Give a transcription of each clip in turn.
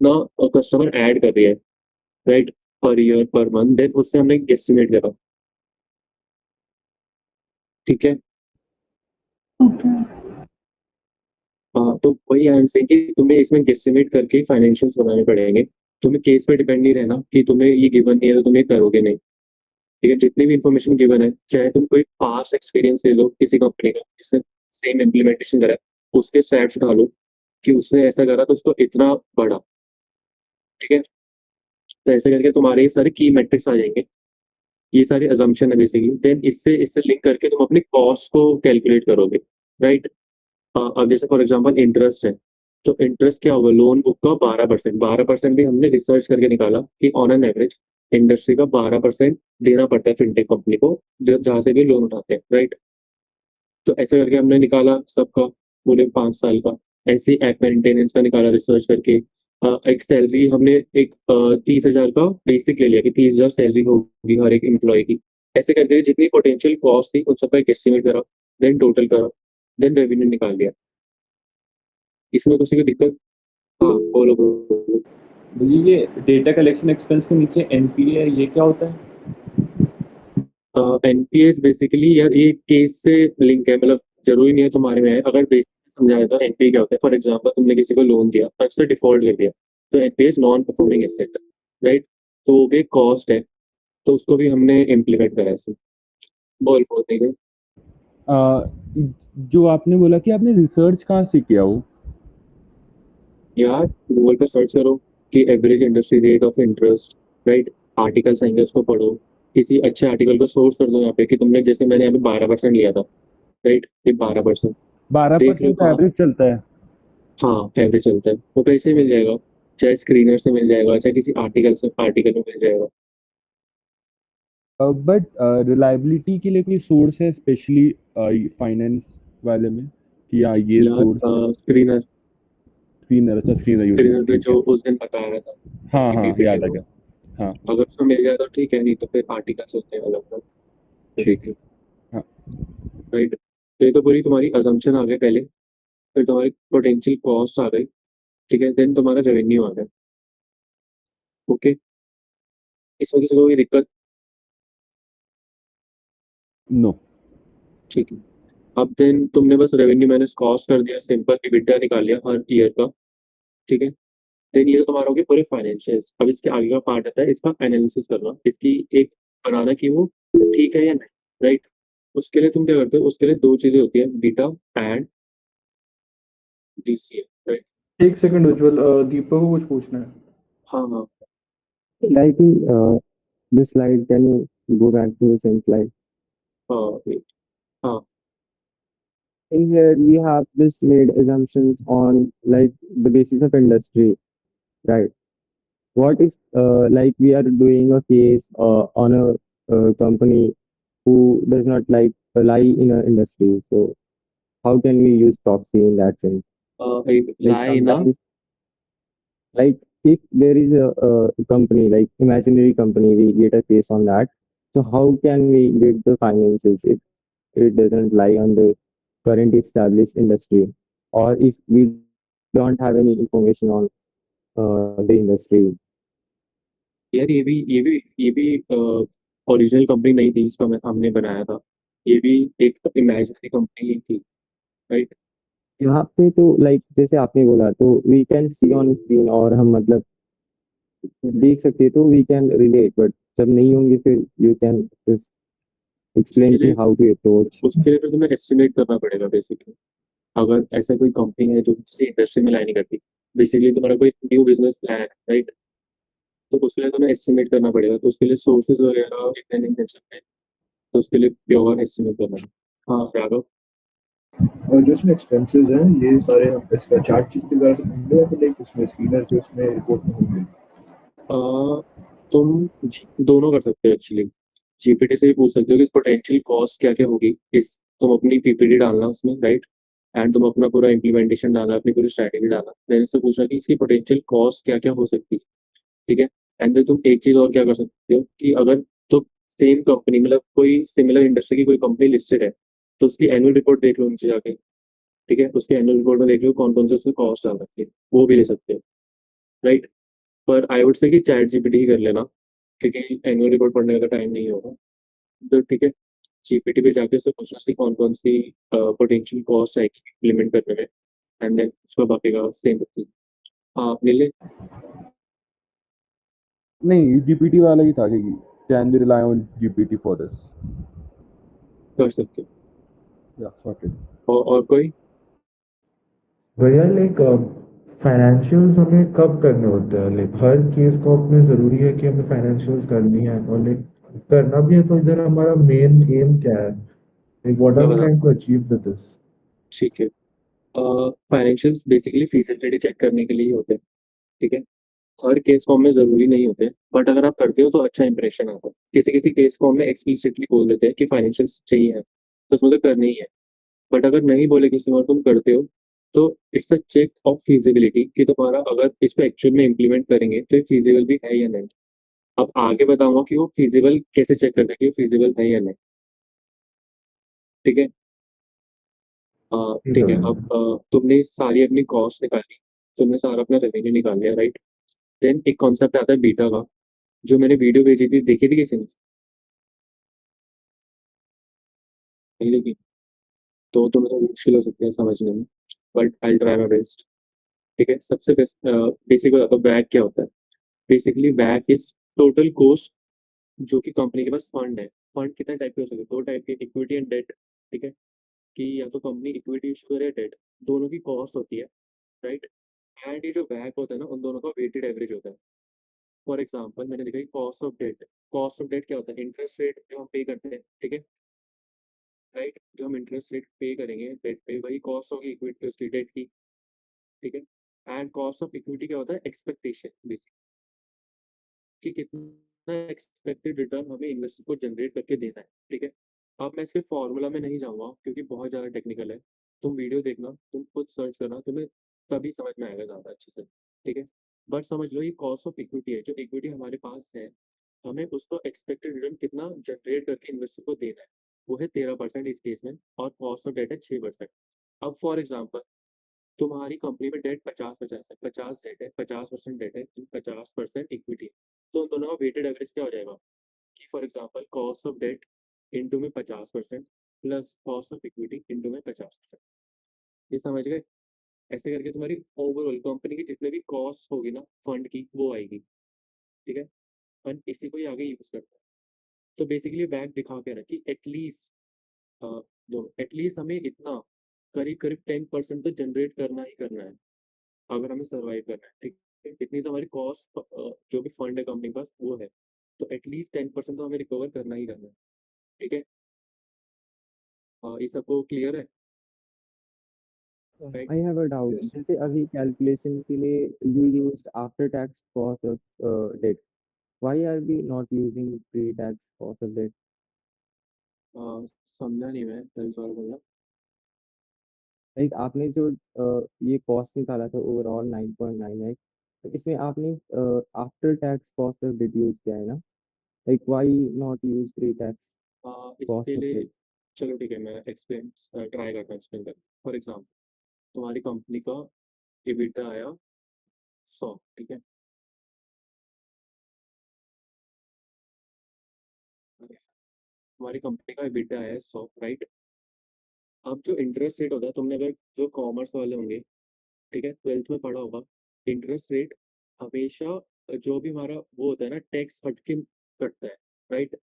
कितना customer add कर रही है, right, per year per month, then उससे हमने एस्टिमेट करा। ठीक है। ओके। हाँ, तो वही आई एम सेइंग कि तुम्हें इसमें गेस्टिमेट करके फाइनेंशियल्स बनाने पड़ेंगे। तुम्हें केस पे डिपेंड नहीं रहना कि तुम्हें ये गिवन नहीं है तो तुम ये करोगे नहीं। ठीक है, जितनी भी इंफॉर्मेशन गिवन है, चाहे तुम कोई पास्ट एक्सपीरियंस ले लो किसी कंपनी का जिसने सेम इम्प्लीमेंटेशन करा है, उसके स्टैट्स डालो कि उसने ऐसा करा तो उसको इतना बढ़ा। ठीक है, तो ऐसे करके तुम्हारे ये सारे की मेट्रिक्स आ जाएंगे। ये सारे अजम्पशन है बेसिकली, देन इससे इससे लिंक करके तुम अपनी कॉस्ट को कैलकुलेट करोगे, राइट। अब जैसे फॉर एग्जांपल इंटरेस्ट है, तो इंटरेस्ट क्या होगा, लोन बुक का 12%। 12% भी हमने रिसर्च करके निकाला कि ऑन एन एवरेज इंडस्ट्री का 12% देना पड़ता है फिनटेक कंपनी को, जहाँ से भी लोन उठाते हैं, राइट। तो ऐसे करके हमने निकाला सबका, पूरे 5 साल का। ऐसे ऐप मेंटेनेंस का निकाला रिसर्च करके। एक सैलरी हमने एक 30,000 का बेसिक ले लिया कि 30,000 सैलरी होगी हर एक एम्प्लॉय की। ऐसे करके जितनी पोटेंशियल कॉस्ट थी उन सबका एक एस्टिमेट करा, देन टोटल करा, देन रेवेन्यू निकाल लिया। इसमें किसी को दिक्कत? हाँ, बोलो बोलो। ये डेटा कलेक्शन एक्सपेंस के नीचे एनपीए है, ये क्या होता है? एनपीएस बेसिकली यार ये केस से लिंक है, मतलब जरूरी नहीं है तुम्हारे में है। अगर बेसिक समझाया तो एनपीए क्या होता है, फॉर एग्जांपल तुमने किसी को लोन दिया और उससे डिफॉल्ट कर दिया, तो NPS non performing asset, right. तो वो भी कॉस्ट है, तो उसको भी हमने इम्प्लीमेंट करा है इसमें। बोल बोल नहीं गए। आ, जो आपने बोला कि आपने रिसर्च कहाँ से किया वो? यार गूगल पर सर्च करो कि average industry rate of interest, right. Articles आएंगे उसको पढ़ो, किसी अच्छे आर्टिकल को सोर्स कर दो यहाँ पे कि तुमने जैसे मैंने यहाँ पे 12% लिया था, राइट, ये 12%। बारह देख लो परसेंट का कहाँ। एवरेज चलता है? हाँ, एवरेज चलता है, वो कैसे मिल जाएगा, चाहे स्क्रीनर से मिल जाएगा, चाहे किसी आर्टिकल में मिल जाएगा। बट रिलायबिलिटी के लिए कोई सोर्स है स्पेशली फाइनेंस वाले में कि हाँ ये यार सोर्स है? स्क्रीनर, स्क्रीनर, अच्छा स्क्रीनर यूज स्क्रीनर होगा, पे ठीक जो है। उस दिन बता रहा था हाँ कि हाँ पीपीटी याद आ को, गया। हाँ। अगर उसमें मिल जाए तो ठीक है, नहीं तो फिर आर्टिकल्स होते हैं अलग अलग। ठीक ठीक है। है, हाँ। राइट। तो ये तो पूरी तुम्हारी अजम्पशन आ गई पहले, फिर तुम्हारी पोटेंशियल कॉस्ट आ गई। ठीक है, देन तुम्हारा रेवेन्यू आ गया। ओके, इसमें किसी को कोई दिक्कत? नो। ठीक है। अब देन तुमने बस रेवेन्यू माइनस कॉस्ट कर दिया, सिंपल EBITDA निकाल लिया हर ईयर का। ठीक है, देन ये तो तुम्हारा हो गया पूरे फाइनेंशियल्स। अब इसके आगे का पार्ट आता है इसका एनालिसिस करना, इसकी एक बनाना कि वो ठीक है या नहीं, राइट। उसके लिए तुम क्या करते हो, उसके लिए दो चीजें होती है, बीटा एंड डीसीए, राइट। एक सेकंड उज्जवल, दीपक को कुछ पूछना है। हाँ हाँ। Like this slide, can you go back to the same slide? हाँ wait, हाँ। In here, we have this made assumptions on like the basis of industry, right? What if like we are doing a case on a company who does not like lie in a industry? So how can we use proxy in that sense? Like लाई ना। sometimes, like if there is a company like imaginary company, we get a case on that. So how can we get the financials if it doesn't lie on the current established industry, or if we don't have any information on the industry? यार ये भी original company नहीं थी इसका, हमने बनाया था। ये भी एक इमेजिनरी कंपनी ही थी, राइट। यहाँ पे तो लाइक जैसे आपने बोला तो we can see on screen और हम मतलब देख सकते हैं, तो वी कैन रिलेट, बट जब नहीं होंगे फिर यू कैन उसके एक्सप्लेन की लिए हाउ टू अप्रोच। उसके लिए फिर तुम्हें एस्टिमेट करना पड़ेगा बेसिकली। अगर ऐसा कोई कंपनी है जो किसी इंडस्ट्री में लाई नहीं करती, बेसिकली तुम्हारा कोई न्यू बिजनेस प्लान है, राइट, तो उसके लिए तुम्हें एस्टिमेट करना पड़ेगा। तो उसके लिए सोर्सेज वगैरह इतने नहीं मिल सकते, तो उसके लिए प्योर एस्टिमेट करना है। हाँ राघव। और जो इसमें एक्सपेंसेस हैं ये सारे हम इसका चार्ट शीट की तरह से होंगे या फिर लाइक उसमें स्क्रीनर पे उसमें रिपोर्ट में होंगे? अ, दोनों कर सकते हो एक्चुअली। जीपीटी से भी पूछ सकते हो कि पोटेंशियल कॉस्ट क्या क्या होगी इस, तुम अपनी पीपीटी डालना उसमें, राइट, एंड तुम अपना पूरा इम्प्लीमेंटेशन डालना, अपनी पूरी स्ट्रैटेजी डालना, देन इससे पूछना कि इसकी पोटेंशियल कॉस्ट क्या क्या हो सकती है। ठीक है, एंड देन तुम एक चीज और क्या कर सकते हो कि अगर तो सेम कंपनी, मतलब कोई सिमिलर इंडस्ट्री की कोई कंपनी लिस्टेड है, तो उसकी एनुअल रिपोर्ट देख लो नीचे जाके। ठीक है, उसके एनुअल रिपोर्ट में देख लो कौन कौन से उसके कॉस्ट आ सकती है, वो भी ले सकते हो। राइट। पर आई वुड से कि चैट जीपीटी ही कर लेना, क्योंकि एनुअल रिपोर्ट पढ़ने का टाइम नहीं होगा। तो ठीक है, जीपीटी पे जाके उससे पूछना सी कौन कौन सी पोटेंशियल कॉस्ट आएगी इम्प्लीमेंट करने में, एंड देन उसका बाकी का सेम चीज। हाँ नीले, नहीं, जीपीटी वाला ही था कि can we rely on GPT for this? कर सकते या सॉर्टेड। हो। और कोई? भैया लाइक फाइनेंशियल्स हमें कब करने होते हैं? लाइक हर केस को में जरूरी है कि हमें फाइनेंशियल्स करनी है, और लाइक करना भी है तो इधर हमारा मेन एम क्या है? लाइक व्हाट आर मैं वी बता, trying to achieve with this? ठीक है, फाइनेंशियल्स बेसिकली फीजिबिलिटी चेक करने के लिए ही होते हैं। ठीक है, हर केस फॉर्म में जरूरी नहीं होते, बट अगर आप करते हो तो अच्छा इंप्रेशन आता है। किसी किसी केस फॉर्म में एक्सप्लिसिटली बोल देते हैं कि फाइनेंशियल्स चाहिए है, तो उसमें तो करनी ही है। बट अगर नहीं बोले किसी और तुम करते हो, तो it's a check of feasibility कि तुम्हारा अगर इस पे एक्चुअल में इम्प्लीमेंट करेंगे तो ये फिजिबल भी है या नहीं। अब आगे बताऊंगा कि वो फिजिबल कैसे चेक करते हैं कि फिजिबल है या नहीं। ठीक है। ठीक है ठीक है, अब भैया। तुमने सारी अपनी कॉस्ट निकाली, तुमने सारा अपना रेवेन्यू निकाल लिया, राइट। देन एक कॉन्सेप्ट आता है बीटा का, जो मैंने वीडियो भेजी थी, देखी थी किसी ने? नहीं देखी? तो तुम्हें तो मुश्किल हो सकती है समझने में, but I try my best. ठीक है, सबसे बेस्ट बेसिक बताता हूँ बैक क्या होता है। Basically back is total cost जो कि कंपनी के पास फंड है। फंड कितने टाइप के हो सकते हैं? दो टाइप के, इक्विटी एंड डेट। ठीक है, कि या तो कंपनी इक्विटी इशू करे, डेट, दोनों की कॉस्ट होती है, राइट। एंड ये जो बैक होता है ना, उन दोनों का वेटेड एवरेज होता है। फॉर एग्जाम्पल मैंने देखा cost of debt. Cost of debt क्या होता है? इंटरेस्ट रेट जो हम पे करते हैं, ठीक है, राइट। जो हम इंटरेस्ट रेट पे करेंगे डेट पे, वही कॉस्ट होगी इक्विटी उसकी डेट की। ठीक है, एंड कॉस्ट ऑफ इक्विटी क्या होता है? एक्सपेक्टेशन बेसिक, कि कितना एक्सपेक्टेड रिटर्न हमें इन्वेस्टर को जनरेट करके देना है। ठीक है, अब मैं इसके फॉर्मूला में नहीं जाऊंगा क्योंकि बहुत ज़्यादा टेक्निकल है। तुम वीडियो देखना, तुम खुद सर्च करना, तुम्हें तभी समझ में आएगा ज़्यादा अच्छे से। ठीक है, बट समझ लो ये कॉस्ट ऑफ इक्विटी है, जो इक्विटी हमारे पास है, हमें उसको एक्सपेक्टेड रिटर्न कितना जनरेट करके इन्वेस्टर को देना है, वो है 13% इस केस में, और कॉस्ट ऑफ डेट है 6%। अब फॉर एग्जाम्पल तुम्हारी कंपनी में डेट 50-50 है, 50 डेट है, 50% डेट है, 50% इक्विटी है। तो उन दोनों का वेटेड एवरेज क्या हो जाएगा? कि for example cost of debt into में 50% plus cost of equity into में 50%। ये समझ गए? ऐसे करके तुम्हारी ओवरऑल कंपनी की जितने भी कॉस्ट होगी ना फंड की, वो आएगी। ठीक है, फंड इसी को ही आगे यूज करता है। तो बेसिकली बैंक दिखा के रखी एटलीस्ट, जो एटलीस्ट हमें इतना करीब करीब 10% तो जनरेट करना ही करना है, अगर हमें सर्वाइव करना है। ठीक है, इतनी तो हमारी कॉस्ट जो भी फंड है कंपनी के पास वो है, तो एटलीस्ट 10% तो हमें रिकवर करना ही करना है। ठीक है, ये सबको क्लियर है, right. I have a doubt, yes. जैसे अभी कैलकुलेशन के लिए you used after tax cost of debt, why are we not using pre tax cost of debt? समझा नहीं मैं, फिर दोबारा बोलना। लाइक आपने जो ये कॉस्ट निकाला था ओवरऑल 9.99, तो इसमें आपने after tax cost of debt use किया है ना? Like why not use pre tax इसके कॉस्ट ऑफ लिए डेट? चलो ठीक है, मैं एक्सप्लेन ट्राई करता हूँ एक्सप्लेन कर। फॉर एग्जाम्पल तुम्हारी कंपनी का EBITDA आया 100, ठीक है, तुम्हारी कंपनी का EBITDA आया है 100, राइट। अब जो इंटरेस्ट रेट होता है, तुमने अगर जो कॉमर्स वाले होंगे, ठीक है, 12th में पढ़ा होगा, इंटरेस्ट रेट हमेशा जो भी हमारा वो होता है ना, टैक्स हट के कटता है, राइट।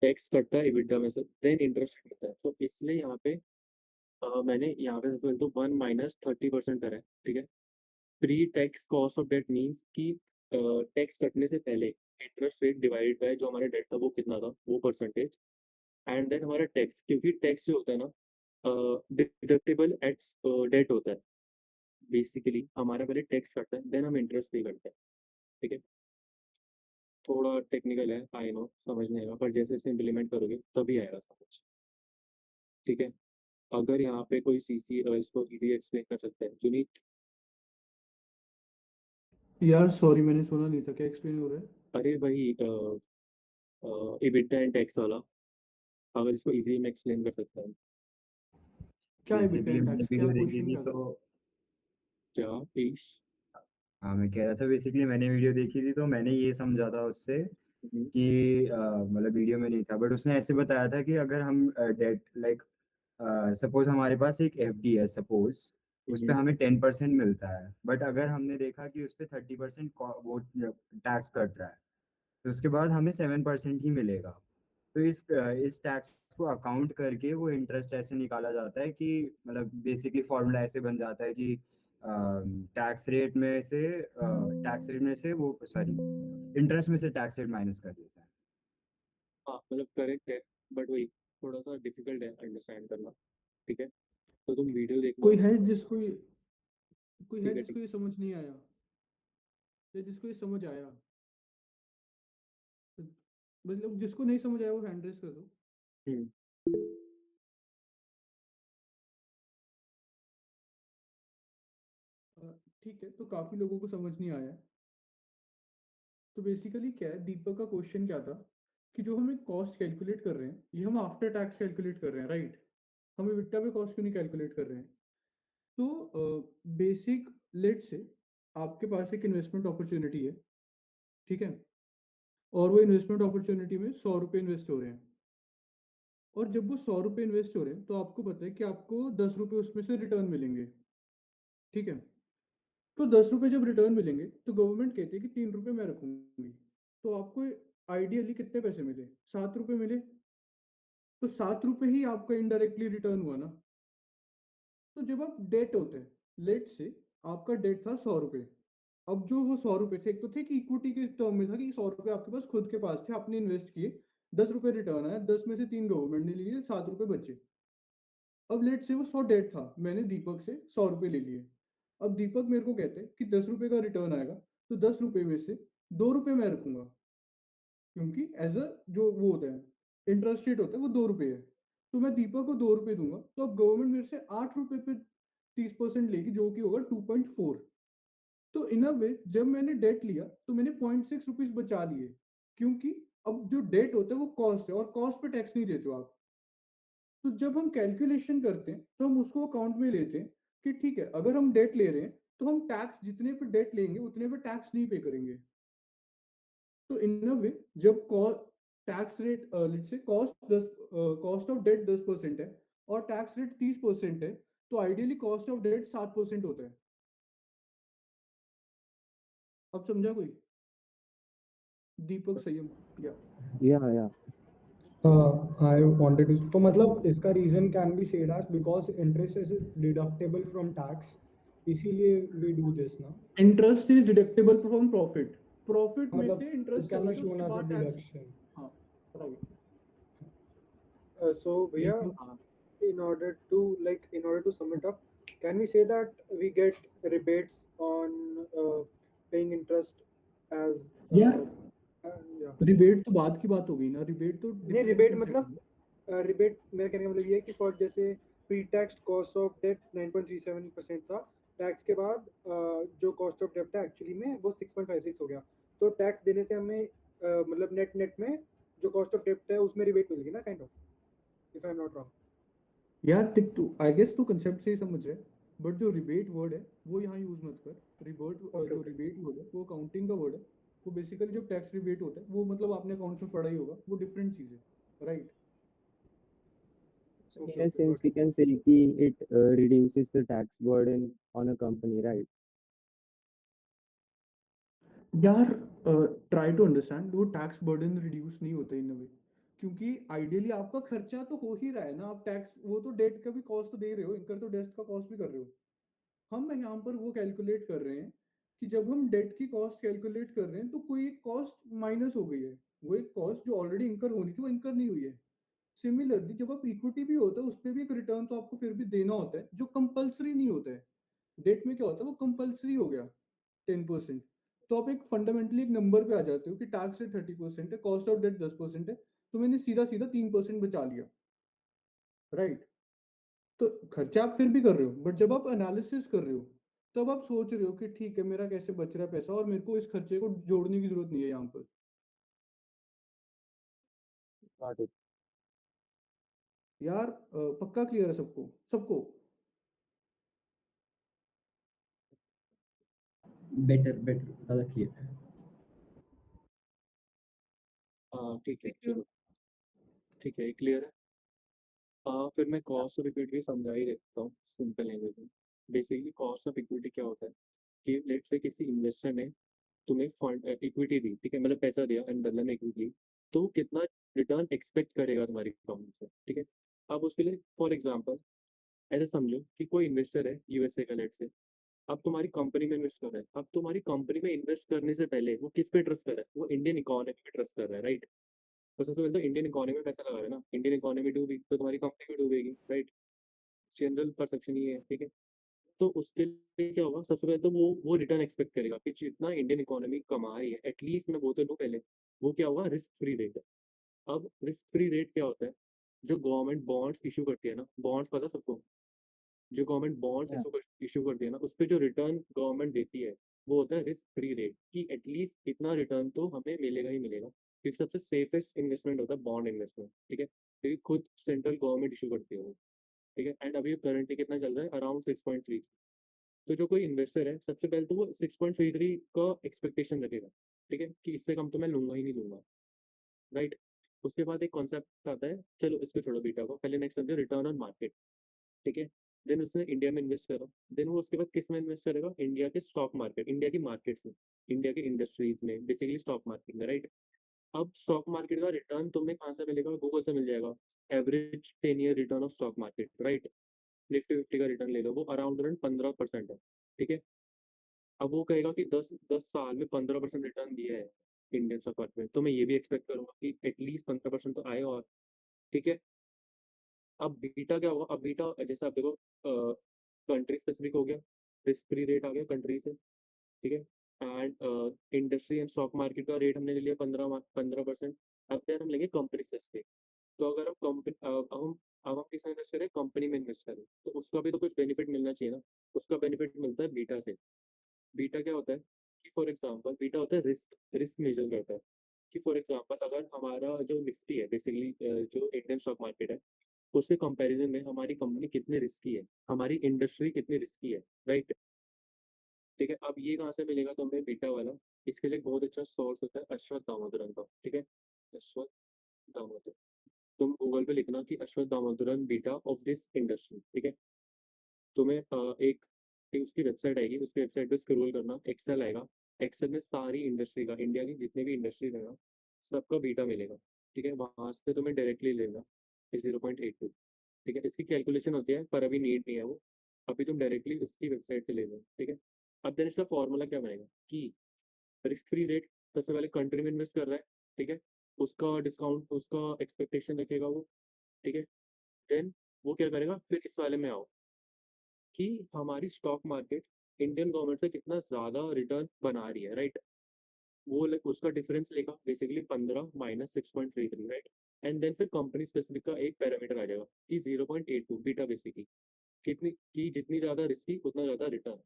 टैक्स कटता है EBITDA में से, देन इंटरेस्ट कटता है। तो इसलिए यहाँ पे मैंने यहाँ पे सबसे पहले तो 1 - 30% करा है। ठीक है, pre tax cost of that means कि टैक्स कटने से पहले इंटरेस्ट रेट डिवाइडेड बाय जो हमारा डेट था वो कितना था, वो परसेंटेज, एंड देन हमारा टैक्स, क्योंकि टैक्स जो होता है ना डिडक्टेबल एट डेट होता है। बेसिकली हमारा पहले टैक्स कटता है, देन हम इंटरेस्ट पे करते हैं। ठीक है, थोड़ा टेक्निकल है आई नो, समझ नहीं आएगा, पर जैसे जैसे इम्प्लीमेंट करोगे तभी आएगा समझ। ठीक है, अगर यहाँ पे कोई सीसी इसको इजी एक्सप्लेन कर सकते हैं जुनीत। यार सॉरी, मैंने सुना नहीं था, क्या एक्सप्लेन हो रहा है? अरे भाई EBITDA एंड टैक्स वाला, अगर इसको इजी में एक्सप्लेन कर सकता है। क्या है बिटकॉइन बेसिकली मैंने टैक्स, क्या वीडियो देखी क्वेश्चन थी क्या था? तो क्या प्लीज? हाँ मैं कह रहा था बेसिकली मैंने वीडियो देखी थी तो मैंने ये समझा था उससे हम्म, कि मतलब वीडियो में नहीं था बट उसने ऐसे बताया था कि अगर हम डेट लाइक सपोज हमारे पास एक एफडी है सपोज उस पे हम्म, हमें 10% मिलता है बट अगर हमने देखा कि उस पे 30% वो टैक्स कट रहा है तो उसके बाद हमें 7% ही मिलेगा। तो इस टैक्स को अकाउंट करके वो इंटरेस्ट ऐसे निकाला जाता है कि मतलब बेसिकली फॉर्मूला ऐसे बन जाता है कि टैक्स रेट में से वो सॉरी इंटरेस्ट में से टैक्स रेट माइनस कर देता है। हाँ मतलब करेक्ट है, बट वही थोड़ा सा डिफिकल्ट है अंडरस्टैंड करना। ठीक है, तो तुम वीडियो देखना। कोई है ठीक है, ठीक। जिसको ये समझ नहीं आया या जिसको ये समझ आया? मतलब जिसको नहीं समझ आया वो हैंड रेस कर दो। हम्म। अ, ठीक है, तो काफी लोगों को समझ नहीं आया। तो बेसिकली क्या है, दीपक का क्वेश्चन क्या था कि जो हम एक कॉस्ट कैलकुलेट कर रहे हैं ये हम आफ्टर टैक्स कैलकुलेट कर रहे हैं, राइट? हम EBITDA पे कॉस्ट क्यों नहीं कैलकुलेट कर रहे हैं? तो बेसिक लेट से आपके पास एक इन्वेस्टमेंट अपॉर्चुनिटी है, ठीक है? और वो इन्वेस्टमेंट अपॉर्चुनिटी में 100 रुपये इन्वेस्ट हो रहे हैं। और जब वो 100 रुपये इन्वेस्ट हो रहे हैं तो आपको पता है कि आपको 10 रुपये उसमें से रिटर्न मिलेंगे, ठीक है? तो 10 रुपये जब रिटर्न मिलेंगे तो गवर्नमेंट कहती है कि 3 रुपये मैं रखूंगी। तो आपको आइडियली कितने पैसे मिले? 7 रुपये मिले। तो 7 रुपये ही आपका इनडायरेक्टली रिटर्न हुआ ना। तो जब आप डेट होते हैं, लेट से आपका डेट था 100 रुपये। अब जो वो 100 रुपये थे, एक तो थे कि इक्विटी के टर्म में था कि 100 रुपये आपके पास खुद के पास थे, आपने इन्वेस्ट किए, 10 रुपये रिटर्न आया, 10 में से 3 गवर्नमेंट ने लिए, 7 रुपये बचे। अब लेट से वो 100 डेट था, मैंने दीपक से 100 रुपये ले लिए। अब दीपक मेरे को कहते हैं कि 10 रुपये का रिटर्न आएगा, तो 10 रुपये में से 2 रुपये मैं रखूंगा, क्योंकि एज अ जो वो होता है इंटरेस्ट रेट होता है वो 2 रुपये है। तो मैं दीपक को 2 रुपये दूंगा, तो अब गवर्नमेंट मेरे से 8 रुपये पे 30% लेगी, जो कि होगा 2.4। तो इन अ वे जब मैंने डेट लिया तो मैंने 0.6 रुपीज बचा लिए, क्योंकि अब जो डेट होता है वो कॉस्ट है और कॉस्ट पे टैक्स नहीं देते हो आप। तो जब हम कैलकुलेशन करते हैं तो हम उसको अकाउंट में लेते हैं कि ठीक है, अगर हम डेट ले रहे हैं तो हम टैक्स जितने पे डेट लेंगे उतने पे टैक्स नहीं पे करेंगे। तो इन अ वे जब tax rate let's say cost of debt 10% है और टैक्स रेट 30% है, तो आइडियली कॉस्ट ऑफ डेट 7% होता है। अब समझा कोई? दीपक संयम या Yeah. I wanted to तो मतलब इसका reason can be said as because interest is deductible from tax इसीलिए वी डू दिस ना interest is deductible from profit, profit में से मतलब इट इंटरेस्ट कैन चला बी के शोन उसके एज अ बाद टैक्स। डिडक्शन हाँ, राइट। So, Bhaiya, बिल्कुल। in order to sum it up, can we say that we get rebates on paying interest as यार yeah? रिबेट तो बाद की बात हो गई ना, रिबेट तो नहीं डिफाइन रिबेट कर मतलब सकते हैं। रिबेट मेरे कहने का मतलब ये है कि फॉर जैसे pre tax cost of debt 9.37% था, टैक्स के बाद जो कॉस्ट ऑफ डेट है एक्चुअली में वो 6.56 हो गया, तो टैक्स देने से हमें मतलब नेट नेट में जो कॉस्ट ऑफ डेट है उसमें रिबेट मिलेगी ना, kind of, if I am not wrong. यार देख, तू आई गेस तू कंसेप्ट से ही समझ रहा है, बट जो रिबेट वर्ड है वो यहाँ यूज मत कर। ओके जो ओके रिबेट वर्ड है वो अकाउंटिंग का वर्ड है। वो बेसिकली जो टैक्स रिबेट होता है वो मतलब आपने अकाउंट्स में पढ़ा ही होगा, वो डिफरेंट चीज है, right? So in okay a okay sense, got we it. can say कि it reduces the tax burden on a company, right? यार ट्राई टू अंडरस्टैंड, वो टैक्स बर्डन रिड्यूस नहीं होता इन वे, क्योंकि आइडियली आपका खर्चा तो हो ही रहा है ना, आप टैक्स वो तो डेट का भी कॉस्ट तो दे रहे हो, इनकर तो डेट का कॉस्ट भी कर रहे हो। हम यहाँ पर वो कैलकुलेट कर रहे हैं कि जब हम डेट की कॉस्ट कैलकुलेट कर रहे हैं तो कोई एक कॉस्ट माइनस हो गई है, वो एक कॉस्ट जो ऑलरेडी इंकर होनी थी वो इंकर नहीं हुई है। सिमिलरली जब आप इक्विटी भी होता है उस पर भी एक रिटर्न तो आपको फिर भी देना होता है, जो कंपलसरी नहीं होता है। डेट में क्या होता है, वो कंपलसरी हो गया 10%। तो आप एक फंडामेंटली एक नंबर पे आ जाते हो कि टैक्स रेट 30% है, कॉस्ट ऑफ डेट 10% है, तो मैंने सीधा सीधा 3% बचा लिया, राइट? तो खर्चा आप फिर भी कर रहे हो, बट जब आप एनालिसिस कर रहे हो तब आप सोच रहे हो कि ठीक है मेरा कैसे बच रहा है पैसा और मेरे को इस खर्चे को जोड़ने की जरूरत नहीं है यहाँ पर। Got it. यार पक्का क्लियर है सबको सबको? बेटर बेटर ज़्यादा क्लियर है। ठीक है, चलो ठीक है, क्लियर है। फिर मैं कॉस्ट ऑफ इक्विटी समझा ही देता हूँ सिंपल लैंग्वेज में। बेसिकली कॉस्ट ऑफ इक्विटी क्या होता है कि लेट्स से किसी इन्वेस्टर ने तुम्हें फंड इक्विटी दी, ठीक है, मतलब पैसा दिया एंड बदले में इक्विटी, तो वो कितना रिटर्न एक्सपेक्ट करेगा तुम्हारी कंपनी से, ठीक है। अब उसके लिए फॉर एग्जांपल ऐसे समझो कि कोई इन्वेस्टर है यूएसए का, लेट से अब तुम्हारी कंपनी में इन्वेस्ट कर रहा है। अब तुम्हारी कंपनी में इन्वेस्ट करने से पहले वो किस पे ट्रस्ट कर रहा है? वो इंडियन इकोनॉमी पे ट्रस्ट कर रहा है, राइट। तो सबसे पहले तो इंडियन इकोनॉमी में पैसा लगा रहा है ना, इंडियन इकोनॉमी डूबी तो तुम्हारी कंपनी भी डूबेगी, राइट। जनरल परसेप्शन ये है, ठीक है। तो उसके लिए क्या होगा, सबसे पहले तो वो रिटर्न एक्सपेक्ट करेगा कि जितना इंडियन इकोनॉमी कमा रही है एटलीस्ट मैं वो तो लूँ पहले। वो क्या होगा, रिस्क फ्री रेट है। अब रिस्क फ्री रेट क्या होता है? जो गवर्नमेंट बॉन्ड्स इशू करती है ना, बॉन्ड्स पता सबको, जो गवर्नमेंट बॉन्ड्स इशू करती है ना, उस पर जो रिटर्न गवर्नमेंट देती है वो होता है रिस्क फ्री रेट, कि एटलीस्ट इतना रिटर्न तो हमें मिलेगा ही मिलेगा, क्योंकि सबसे सेफेस्ट इन्वेस्टमेंट होता है बॉन्ड इन्वेस्टमेंट, ठीक है, क्योंकि खुद सेंट्रल गवर्नमेंट इशू करती है वो, ठीक है। एंड अभी करंटली कितना चल रहा है, अराउंड 6.3। तो जो कोई इन्वेस्टर है सबसे पहले तो वो 6.33 का एक्सपेक्टेशन रखेगा, ठीक है, कि इससे कम तो मैं लूंगा ही नहीं लूंगा, राइट। उसके बाद एक कॉन्सेप्ट आता है, चलो इसको छोड़ो बीटा को, पहले नेक्स्ट समझो रिटर्न ऑन मार्केट, ठीक है। देन उसने इंडिया में इन्वेस्ट करा, देन वो उसके बाद किस में इन्वेस्ट करेगा, इंडिया के स्टॉक मार्केट, इंडिया की मार्केट्स में, इंडिया की इंडस्ट्रीज में, बेसिकली स्टॉक मार्केट में, राइट। अब स्टॉक मार्केट का रिटर्न तुम्हें कहाँ से मिलेगा, गूगल से मिल जाएगा। Average 10 year return of stock market, right. Nifty fifty का रिटर्न ले लो, वो अराउंड 15% है, ठीक है। अब वो कहेगा कि 10 10 साल में 15% रिटर्न दिया है इंडियन स्टॉक मार्केट में, तो मैं ये भी एक्सपेक्ट करूंगा कि एटलीस्ट 15% तो आए, और ठीक है। अब बीटा क्या होगा, अब बीटा जैसे आप देखो कंट्री स्पेसिफिक हो गया, रिस्क फ्री रेट आ गया कंट्री से, ठीक है। And industry and stock market का रेट हमने ले लिया 15%। अब देन हम लेंगे कंपनी स्पेसिफिक। तो अगर हम कंपनी अब हम किस में इन्वेस्ट करें, कंपनी में इन्वेस्ट करें, तो उसका भी तो कुछ बेनिफिट मिलना चाहिए ना। उसका बेनिफिट मिलता है बीटा से। बीटा क्या होता है कि फॉर एग्जांपल बीटा होता है रिस्क, रिस्क मेजर करता है, कि फॉर एग्जांपल अगर हमारा जो निफ्टी है बेसिकली, जो इंडियन स्टॉक मार्केट है, उसके कंपैरिजन में हमारी कंपनी कितनी रिस्की है, हमारी इंडस्ट्री कितनी रिस्की है, राइट। ठीक है, अब ये कहाँ से मिलेगा तुम्हें बीटा वाला? इसके लिए एक बहुत अच्छा सोर्स होता है अश्वत्थ दामोदरन का, ठीक है। अश्वत्थ दामोदर, तुम गूगल पे लिखना कि Aswath Damodaran beta of this industry, ठीक है। तुम्हें एक उसकी वेबसाइट आएगी, उसकी वेबसाइट पे स्क्रॉल करना, एक्सेल आएगा। एक्सेल में सारी इंडस्ट्री का, इंडिया की जितनी भी इंडस्ट्रीज है ना, सबका बीटा मिलेगा, ठीक है। वहां से तुम्हें डायरेक्टली लेना 0.82, ठीक है। इसकी कैलकुलेशन होती है पर अभी नीड नहीं है वो, अभी तुम डायरेक्टली उसकी वेबसाइट से ले लो, ठीक है। अब देन इसका फॉर्मूला क्या बनेगा कि रिस्क फ्री रेट सबसे पहले कंट्री में इन्वेस्ट कर रहा है, ठीक है, उसका डिस्काउंट, उसका एक्सपेक्टेशन रखेगा वो, ठीक है। देन वो क्या करेगा, फिर इस वाले में आओ कि हमारी स्टॉक मार्केट इंडियन गवर्नमेंट से कितना ज्यादा रिटर्न बना रही है, राइट। वो उसका डिफरेंस लेगा बेसिकली 15 - 6.33, राइट। एंड देन फिर कंपनी स्पेसिफिक का एक पैरामीटर आ जाएगा कि 0.82 बीटा बेसिकली, कितनी की जितनी ज्यादा रिस्की उतना ज्यादा रिटर्न।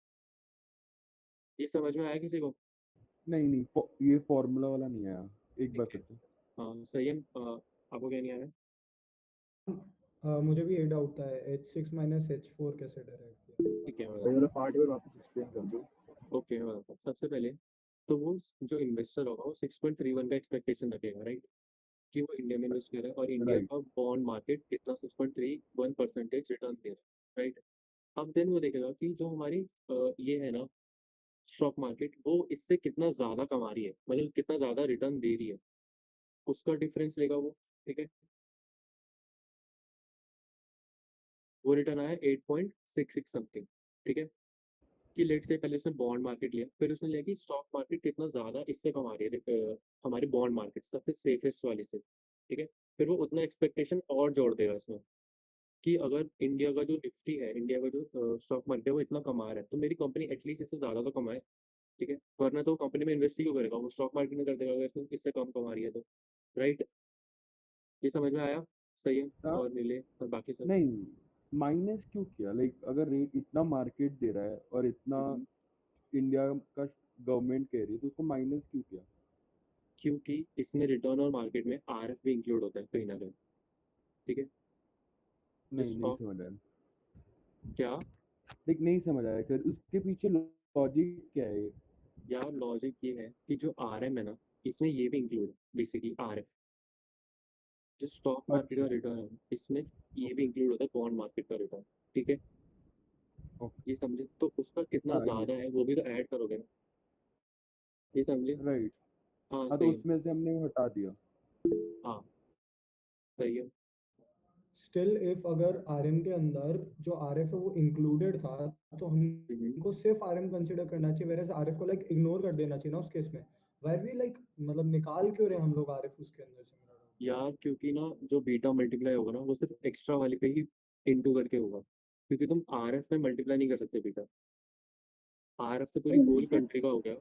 ये समझ में आया किसी को? नहीं नहीं ये फॉर्मूला वाला नहीं आया, एक बार ठीक है, फिर से। हाँ सही है। आपको क्या नहीं आया? मुझे भी ये डाउट था, H6 - H4 कैसे डिराइव किया? ठीक है, मैं भाई बताता मेरा पार्ट में वापस एक्सप्लेन कर दो। हूँ। ओके, मैं बताता हूँ। सबसे पहले तो वो जो इन्वेस्टर होगा वो 6.31 का एक्सपेक्टेशन रखेगा, राइट, कि वो इंडिया में इन्वेस्ट कर रहा है और इंडिया राइट। का बॉन्ड मार्केट कितना 6.31% रिटर्न दे रहा है, राइट। अब देन वो देखेगा कि जो हमारी ये है ना स्टॉक मार्केट, वो इससे कितना ज्यादा कमा रही है, मतलब कितना ज्यादा रिटर्न दे रही है, उसका डिफरेंस लेगा वो, ठीक है। वो रिटर्न आया 8.66 समथिंग, ठीक है। कि लेट से पहले उसने बॉन्ड मार्केट लिया, फिर उसने लिया कि स्टॉक मार्केट कितना ज्यादा इससे कमा रही है, हमारी बॉन्ड मार्केट सबसे सेफेस्ट वाली से, ठीक है। फिर वो उतना एक्सपेक्टेशन और जोड़ देगा इसमें कि अगर इंडिया का जो निफ्टी है, इंडिया का जो स्टॉक मार्केट है वो इतना कमा रहा है, तो मेरी कंपनी एटलीस्ट इससे ज्यादा तो कमाए, ठीक है। वरना तो कंपनी में इन्वेस्ट ही क्यों करेगा, वो स्टॉक मार्केट में कर देगा अगर इससे कम कमा रही है तो, राइट। ये समझ में आया? सही है। हाँ, और नीले और बाकी सब? नहीं माइनस क्यों किया? लाइक अगर रेट इतना मार्केट दे रहा है और इतना हम्म, इंडिया का गवर्नमेंट कह रही है, तो उसको माइनस क्यों किया? क्योंकि इसमें रिटर्न और मार्केट में आरएफ भी इंक्लूड होता है कहीं ना कहीं, ठीक है। जो नहीं नहीं स्टॉक समझ आया। क्या? लाइक नहीं समझ आया, फिर उसके पीछे लॉजिक क्या है? यार लॉजिक ये है कि जो आरएम है ना, इसमें ये भी इंक्लूड है बेसिकली आरएफ, जो स्टॉक मार्केट का अच्छा। रिटर्न है इसमें ये भी इंक्लूड होता है बॉन्ड मार्केट का रिटर्न। ठीक है, ओके। ये समझे, तो उसका कितना हाँ ये ज्यादा है वो भी तो ऐड करोगे ना, ये समझे। राइट। हाँ हाँ तो सही है। उसमें से हमने वो हटा दिया। हाँ सही है। स्टिल इफ अगर आरएम के अंदर जो आरएफ है वो इंक्लूडेड था, तो हम्म। हमको सिर्फ आरएम कंसिडर करना चाहिए, वेयर आरएफ को लाइक इग्नोर कर देना चाहिए ना उस केस में। वायर भी लाइक मतलब निकाल क्यों रहे हैं हम लोग आरएफ उसके अंदर से, मेरा doubt है। यार क्योंकि ना जो बीटा मल्टीप्लाई होगा ना वो सिर्फ एक्स्ट्रा वाले पे ही इंटू करके होगा, क्योंकि तुम आरएफ में मल्टीप्लाई नहीं कर सकते बीटा। आरएफ से पूरी होल ओरिजिनल कंट्री का हो गया।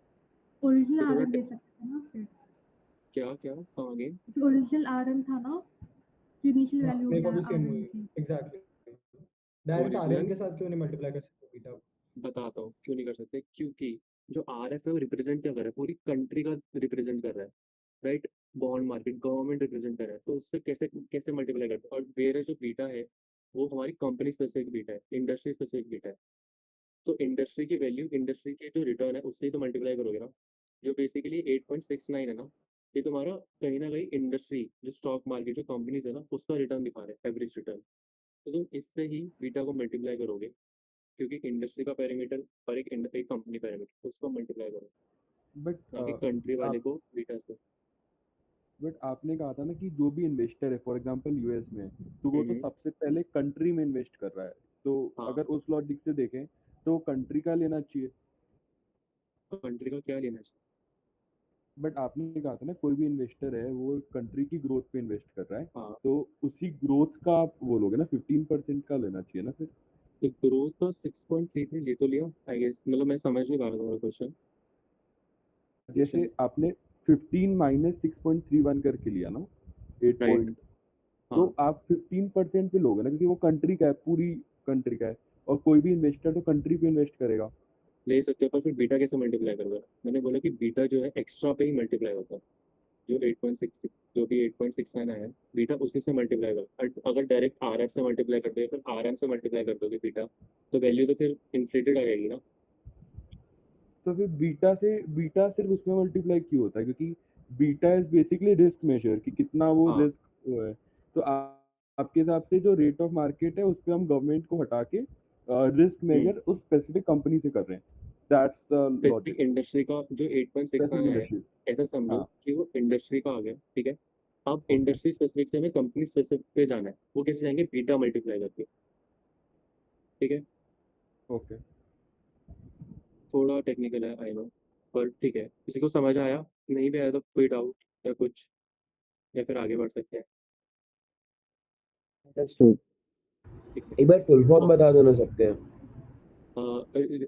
ओरिजिनल ये थोड़ा आरएम ले सकते हैं ना फिर। क्या क्या हाँ अगेन। जो ओरिजिनल आरएम था ना, जो इनिशियल हाँ वैल्यू मेरे को क्या भी सेम आरएम वही की। एग्जैक्टली। डायरेक्ट आरएम ओरिजिनल के साथ क्यों नहीं मल्टीप्लाई कर सकते बीटा? बताता हूँ क्यों नहीं कर सकते, क्योंकि जो आरएफ है वो रिप्रेजेंट क्या कर रहा है, पूरी कंट्री का रिप्रेजेंट कर रहा है, right. Bond market government represent कर रहा है, तो उससे कैसे कैसे मल्टीप्लाई करते हैं। और मेरा जो बीटा है वो हमारी कंपनी स्पेसिफिक बीटा है, इंडस्ट्री स्पेसिफिक बीटा है। तो इंडस्ट्री की वैल्यू, इंडस्ट्री के जो रिटर्न है उससे ही तो मल्टीप्लाई करोगे ना। जो बेसिकली 8.69 है ना, ये तुम्हारा कहीं ना कहीं इंडस्ट्री जो स्टॉक मार्केट जो कंपनीज है ना उसका रिटर्न दिखा रहे हैं, एवरेज रिटर्न। तो तुम इससे ही बीटा को मल्टीप्लाई करोगे, क्योंकि इंडस्ट्री का पैरामीटर और एक कंपनी पैरामीटर उसको मल्टीप्लाई करो, बट ताकि कंट्री वाले आप को बीटा से। बट आपने कहा था ना कि जो भी इन्वेस्टर है फॉर एग्जांपल यूएस में, तो वो तो हम्म। सबसे पहले कंट्री में इन्वेस्ट कर रहा है। तो हाँ, अगर उस लॉजिक से देखें तो कंट्री का लेना चाहिए। कंट्री का क्या लेना चाहिए। बट आपने कहा था ना कोई भी इन्वेस्टर है वो कंट्री की ग्रोथ पे इन्वेस्ट कर रहा है, हाँ, तो उसी ग्रोथ का आप बोलोगे ना 15% का लेना चाहिए ना फिर। तो ग्रोथ का 6.33 ले तो लिया आई गेस, मतलब मैं समझ नहीं पा रहा था क्वेश्चन। जैसे क्वेश्चन आपने 15 माइनस 6.31 करके लिया ना 8 राइट। पॉइंट, तो हाँ आप 15% पे लोगे ना, क्योंकि वो कंट्री का है, पूरी कंट्री का है। और कोई भी इन्वेस्टर तो कंट्री पे इन्वेस्ट करेगा। ले सकते हो, पर फिर बीटा कैसे मल्टीप्लाई करोगे। मैंने बोला कि बीटा जो है एक्स्ट्रा पे ही मल्टीप्लाई होता है, जो 8.66 जो भी 8.69 आया है बीटा उसी से मल्टीप्लाई करो। अगर डायरेक्ट आरएफ से मल्टीप्लाई कर दोगे, फिर आरएम से मल्टीप्लाई कर दोगे बीटा, तो वैल्यू तो फिर इन्फ्लेटेड आ जाएगी ना। तो फिर बीटा सिर्फ उसमें मल्टीप्लाई क्यों होता है, क्योंकि beta is basically risk measure कि कितना वो हाँ, रिस्क वो है। तो आपके हिसाब से जो रेट ऑफ मार्केट है उस पे हम गवर्नमेंट को हटा के रिस्क मेजर उस स्पेसिफिक कंपनी से कर रहे हैं। That's the specific logic. Industry का जो 8.69 स्पेसिफिक आया है, इंडस्ट्री। ऐसा समझो हाँ। कि वो इंडस्ट्री का आ गया, ठीक है। अब ओके। इंडस्ट्री स्पेसिफिक से हमें कंपनी स्पेसिफिक पे जाना है, वो कैसे जाएंगे, बीटा मल्टीप्लाई करके। ठीक है, ओके। थोड़ा टेक्निकल है आई नो, पर ठीक है। किसी को समझ आया, नहीं भी आया तो कोई डाउट या कुछ, या फिर आगे बढ़ सकते हैं। Understood. ठीक है। एक बार फुल फॉर्म हाँ, बता दो ना सबके।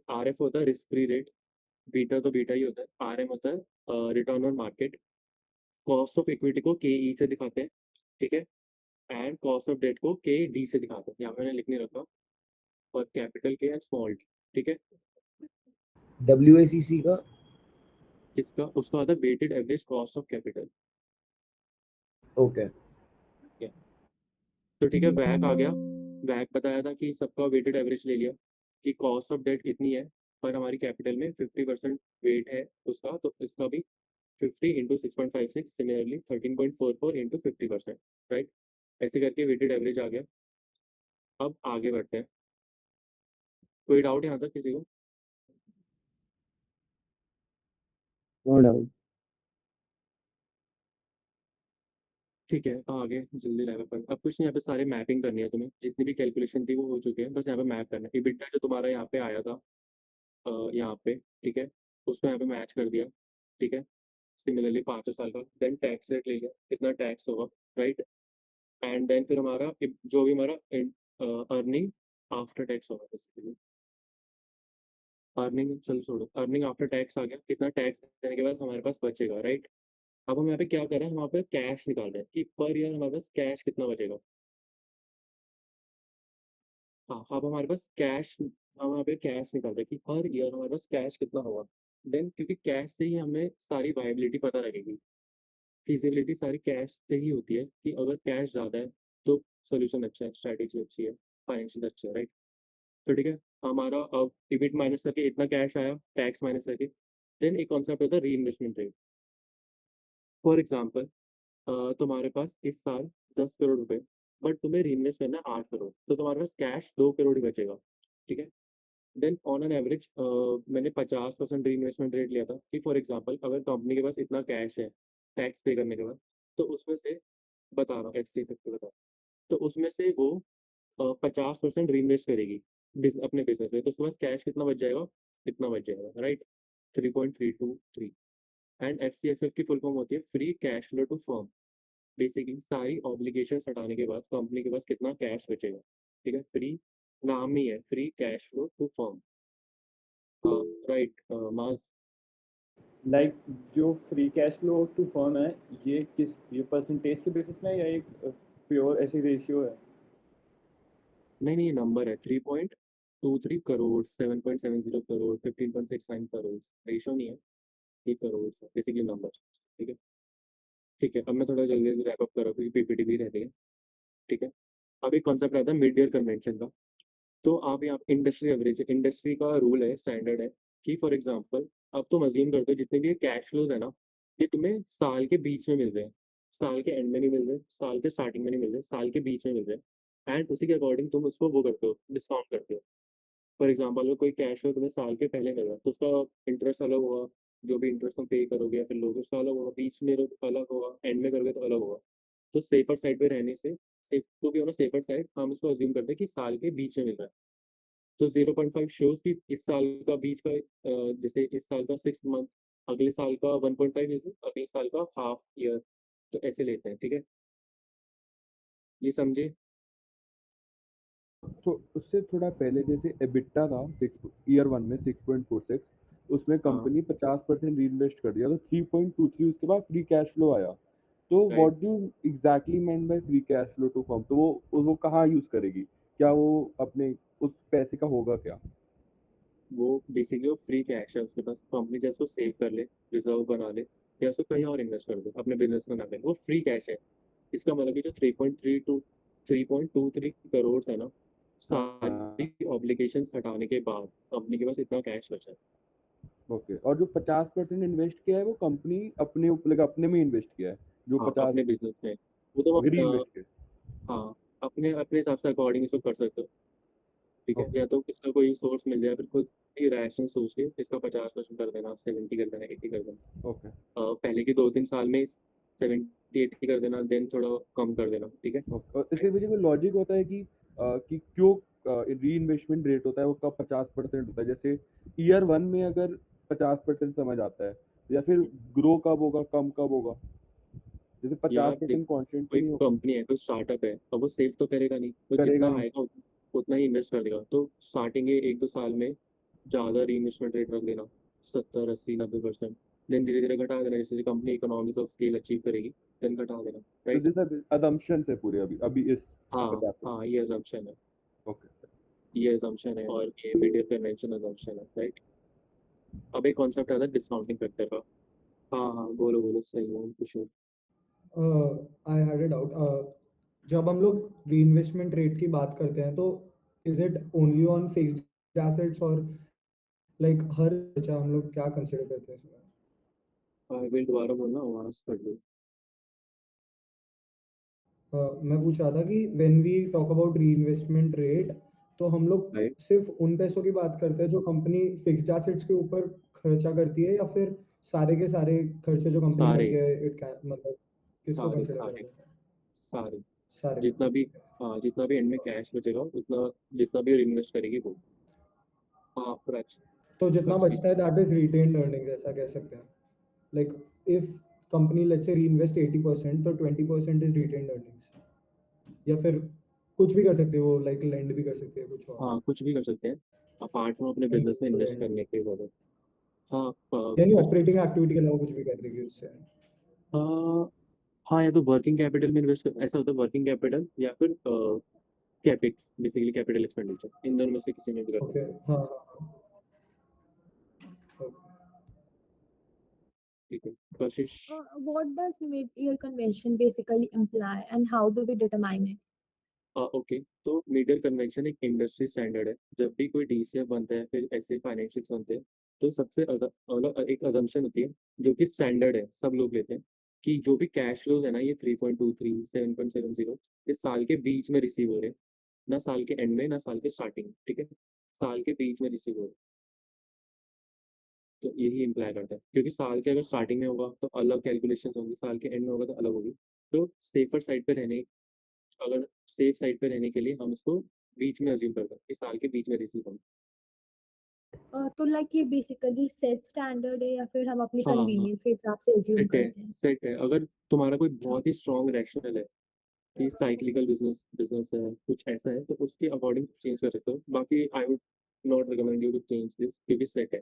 आरएफ होता है रिस्क फ्री रेट, बीटा तो बीटा ही होता है, आरएम होता है return on market, cost of equity को के ई से दिखाते हैं, ठीक है। एंड कॉस्ट ऑफ डेट को के डी से दिखाते हैं, यहाँ पे मैंने लिख नहीं रखा, और कैपिटल के एंड स्मॉल डी, ठीक है। WACC का। किसका, उसका आता है weighted average cost of capital. Okay. तो ठीक है, वैक आ गया। वैक बताया था कि सबका वेटेड एवरेज ले लिया, कि कॉस्ट ऑफ डेट इतनी है, पर हमारी कैपिटल में 50% वेट है उसका, तो इसका भी 50 इंटू 6.56, सिमिलरली 13.44 इंटू 50%, राइट। ऐसे करके वेटेड एवरेज आ गया। अब आगे बढ़ते हैं। कोई डाउट यहाँ तक किसी को। No doubt. ठीक है, आगे जल्दी लेवल पर। अब कुछ नहीं, यहाँ पे सारे मैपिंग करनी है तुम्हें, जितनी भी कैलकुलेशन थी वो हो चुकी है, बस यहाँ पे मैप करना है। EBITDA जो तुम्हारा यहाँ पे आया था, यहाँ पे, ठीक है, उसको यहाँ पे मैच कर दिया, ठीक है। सिमिलरली 5 साल का, देन टैक्स रेट ले लिया कितना टैक्स होगा, राइट। एंड देन फिर हमारा जो भी हमारा अर्निंग आफ्टर टैक्स होगा, बेसिकली अर्निंग, चल छोड़ो, अर्निंग आफ्टर टैक्स आ गया, कितना टैक्स देने के बाद हमारे पास बचेगा, राइट। अब हम यहाँ पे क्या कर रहे हैं, हम यहाँ पे कैश निकाल रहे हैं कि पर ईयर हमारे पास कैश कितना बचेगा। हाँ, अब हमारे पास कैश, हम यहाँ पे कैश निकाल रहे हैं कि हर ईयर हमारे पास कैश कितना होगा। देन क्योंकि कैश से ही हमें सारी वायबिलिटी पता लगेगी, फिजिबिलिटी सारी कैश से ही होती है, कि अगर कैश ज़्यादा है तो सोल्यूशन अच्छा है, स्ट्रैटेजी अच्छी है, फाइनेंशियल अच्छा है, राइट। तो ठीक है, हमारा अब इबिट माइनस करके इतना कैश आया, टैक्स माइनस करके, देन एक कॉन्सेप्ट होता है री इन्वेस्टमेंट रेट। फॉर एग्जाम्पल, तुम्हारे पास इस साल 10 करोड़ रुपए, बट तुम्हें री इन्वेस्ट करना है 8 करोड़, तो तुम्हारे पास कैश 2 करोड़ ही बचेगा। ठीक है। देन ऑन एन एवरेज मैंने 50% री इन्वेस्टमेंट रेट लिया था कि फॉर एग्जाम्पल अगर कंपनी के पास इतना कैश है टैक्स पे करने के बाद, तो उसमें से बता रहा हूँ एफ सी बता रहा हूँ, तो उसमें से वो 50% री इन्वेस्ट करेगी अपने बिजनेस में, तो उसके पास कैश कितना बच जाएगा, इतना बच जाएगा, right. 3.323। And F C F F की फुल फॉर्म होती है free cash flow to firm. Basically सारी ऑब्लिगेशन हटाने के बाद कंपनी के पास कितना कैश बचेगा। ठीक है, फ्री नाम ही है, free cash flow to firm. राइट मास। लाइक जो free cash flow to firm है, ये परसेंटेज के बेसिस में है या एक प्योर ऐसी रेशियो है? नहीं ये नंबर है 3.23 करोड़, 7.70 करोड़, 15.69 करोड़। रेशो नहीं है, ये करोड़ है बेसिकली नंबर। ठीक है। ठीक है, अब मैं थोड़ा जल्दी जल्दी रैप अप कर रहा हूँ क्योंकि पीपीटी भी रहती है। ठीक है। अब एक कॉन्सेप्ट आता है मिड ईयर कन्वेंशन का। तो आप यहाँ इंडस्ट्री एवरेज, इंडस्ट्री का रूल है, स्टैंडर्ड है कि फॉर एग्जांपल अब तुम अज्यूम करते हो जितने भी कैश फ्लोज है ना, ये तुम्हें साल के बीच में मिल रहे हैं। साल के एंड में नहीं मिल रहे, साल के स्टार्टिंग में नहीं मिल रहे, साल के बीच में मिल रहे हैं। एंड उसी के अकॉर्डिंग तुम उसको वो करते हो, डिस्काउंट करते हो। फॉर एग्जाम्पल अगर कोई कैश फ्लो तुम्हें साल के पहले मिल रहा है तो उसका इंटरेस्ट अलग होगा, जो भी इंटरेस्ट तुम पे करोगे या फिर लोगे उसका अलग होगा, बीच में तो अलग होगा, एंड में करोगे तो अलग होगा। तो सेफर साइड पे रहने से, safe to be on safer side, हम इसको अज्यूम करते हैं कि साल के बीच में मिल रहा है। तो 0.5 शोज कि इस साल का बीच का जैसे इस साल का 6 मंथ, अगले साल का 1.5, जैसे अगले साल का हाफ ईयर, तो ऐसे लेते हैं। ठीक है, ये समझे। तो उससे थोड़ा पहले जैसे एबिटा था सिक्स ईयर वन में 6.46, उसमें हाँ कंपनी 50% रीइन्वेस्ट कर दिया तो 3.23 उसके बाद फ्री कैश फ्लो आया। तो right. What do exactly mean by free cash flow to firm? तो वो कहाँ यूज करेगी? क्या वो अपने उस पैसे का होगा क्या? वो बेसिकली वो फ्री कैश है उसके पास, कंपनी जैसे वो सेव कर ले, रिजर्व बना ले, या उसको कहीं और इन्वेस्ट कर दे अपने बिजनेस में ना ले, वो फ्री कैश है। इसका मतलब कि जो 3.23 करोड़ है ना, हाँ, सारी ऑब्लिगेशन हटाने के बाद कंपनी के पास इतना कैश बचा है। ओके। और जो 50% इन्वेस्ट किया है वो कंपनी अपने ऊपर अपने में इन्वेस्ट किया है, जो हाँ 50 अपने बिजनेस में, वो तो री इन्वेस्ट किया हाँ अपने अपने हिसाब से अकॉर्डिंग इसको कर सकते हो। ठीक है। है, या तो इसका कोई सोर्स मिल जाए, फिर खुद ही रैशनल सोच के इसका 50% कर देना, 70 कर देना, 80 कर देना। ओके पहले के 2-3 साल में 70-80 कर देना, देन थोड़ा कम कर देना। ठीक है। ओके। और इसके पीछे कोई लॉजिक होता है कि क्यों री इन्वेस्टमेंट रेट होता है वो कब 50% होता है? जैसे ईयर वन में अगर 50% समझ आता है, या फिर ग्रो कब होगा, कम कब होगा? जैसे यार पचास देख, परसेंट कॉन्स्टेंट तो कोई नहीं हो, कंपनी है, कोई स्टार्टअप है, अब वो सेव तो करेगा नहीं, वो करेगा जितना नहीं। आएगा उतना ही इन्वेस्ट कर देगा। तो स्टार्टिंग के 1-2 साल में ज़्यादा री इन्वेस्टमेंट रेट रख देना, 70-80-90%। देन धीरे धीरे घटा देना, जैसे company economics of scale achieve करेगी, देन घटा देना। तो राइट। जैसे अदम्पशन है पूरे अभी अभी इस हाँ 50%। हाँ, ये assumption है, ओके। ये assumption है, और ये मीडिया कन्वेंशन assumption है, राइट। अब एक कॉन्सेप्ट आता है डिस्काउंटिंग फैक्टर का। हाँ हाँ, बोलो बोलो, सही है कुछ। I had it out. जब हम लोग रीइन्वेस्टमेंट रेट की बात करते हैं तो is it only on fixed assets और लाइक हर बचा हम लोग क्या कंसिडर करते हैं इसमें? आई विल दोबारा बोलना, आवाज कर दो। मैं पूछ रहा था कि when we talk about reinvestment rate तो हम लोग राइट। सिर्फ उन पैसों की बात करते हैं जो कंपनी फिक्स्ड एसेट्स के ऊपर खर्चा करती है, या फिर सारे के सारे खर्चे जो कंपनी सारे करती है इट कैन मतलब किसको सारे कंसिडर करा सारे जाता है? सारे सारे। जितना भी, हाँ जितना भी एंड में कैश बचेगा उतना, जितना भी इन्वेस्ट करेगी वो। हाँ पूरा अच्छा, तो जितना कुछ भी। बचता है दैट इज रिटेन्ड अर्निंग्स ऐसा कह सकते हैं? Like if company let's say reinvest 80% तो 20% इज रिटेन्ड अर्निंग्स, या फिर कुछ भी कर सकते हो लाइक लेंड भी कर सकते हैं कुछ और? हाँ कुछ भी कर सकते हैं, अपार्ट फ्रॉम अपने बिजनेस में इन्वेस्ट लेंड करने के बाद। हाँ यानी कुछ। ऑपरेटिंग एक्टिविटी के अलावा कुछ भी कर देगी उससे? हाँ हाँ, या तो वर्किंग कैपिटल में इन्वेस्ट, ऐसा होता है वर्किंग कैपिटल या फिर कैपेक्स, बेसिकली कैपिटल एक्सपेंडिचर, इन दोनों में से किसी में भी कर ओके, सकते हैं। हाँ हाँ हाँ। ठीक है कशिश। What does mid-year convention basically imply and how do we determine it? Okay, तो मीडियल कन्वेंशन एक इंडस्ट्री स्टैंडर्ड है। जब भी कोई डीसीएफ बनता है, फिर ऐसे फाइनेंशियल्स बनते हैं, तो सबसे मतलब एक अजम्पशन होती है जो कि स्टैंडर्ड है, सब लोग लेते हैं, कि जो भी कैश फ्लोज है ना, ये 3.23 7.70 इस साल के बीच में रिसीव हो रहे हैं, ना साल के एंड में ना साल के स्टार्टिंग, ठीक है, साल के बीच में रिसीव हो रहे हैं। तो यही इम्प्लाई करता है, क्योंकि साल के अगर स्टार्टिंग में होगा तो अलग कैलकुलेशन होंगी, साल के एंड में होगा तो अलग होगी। तो सेफर साइड पे रहने, अगर सेफ साइड पे रहने के लिए हम इसको बीच में अज्यूम करते हैं कि साल के बीच में रिसीव होंगे। तो लाइक ये बेसिकली सेट स्टैंडर्ड है या फिर हम अपनी हाँ हाँ, कन्वीनियंस के हिसाब से एज्यूम सेट है, करते हैं? सेट है। अगर तुम्हारा कोई बहुत ही स्ट्रॉन्ग रैशनल है कि साइक्लिकल बिजनेस बिजनेस है, कुछ ऐसा है, तो उसके अकॉर्डिंग चेंज कर सकते हो। बाकी I would not recommend you to change this, क्योंकि सेट है।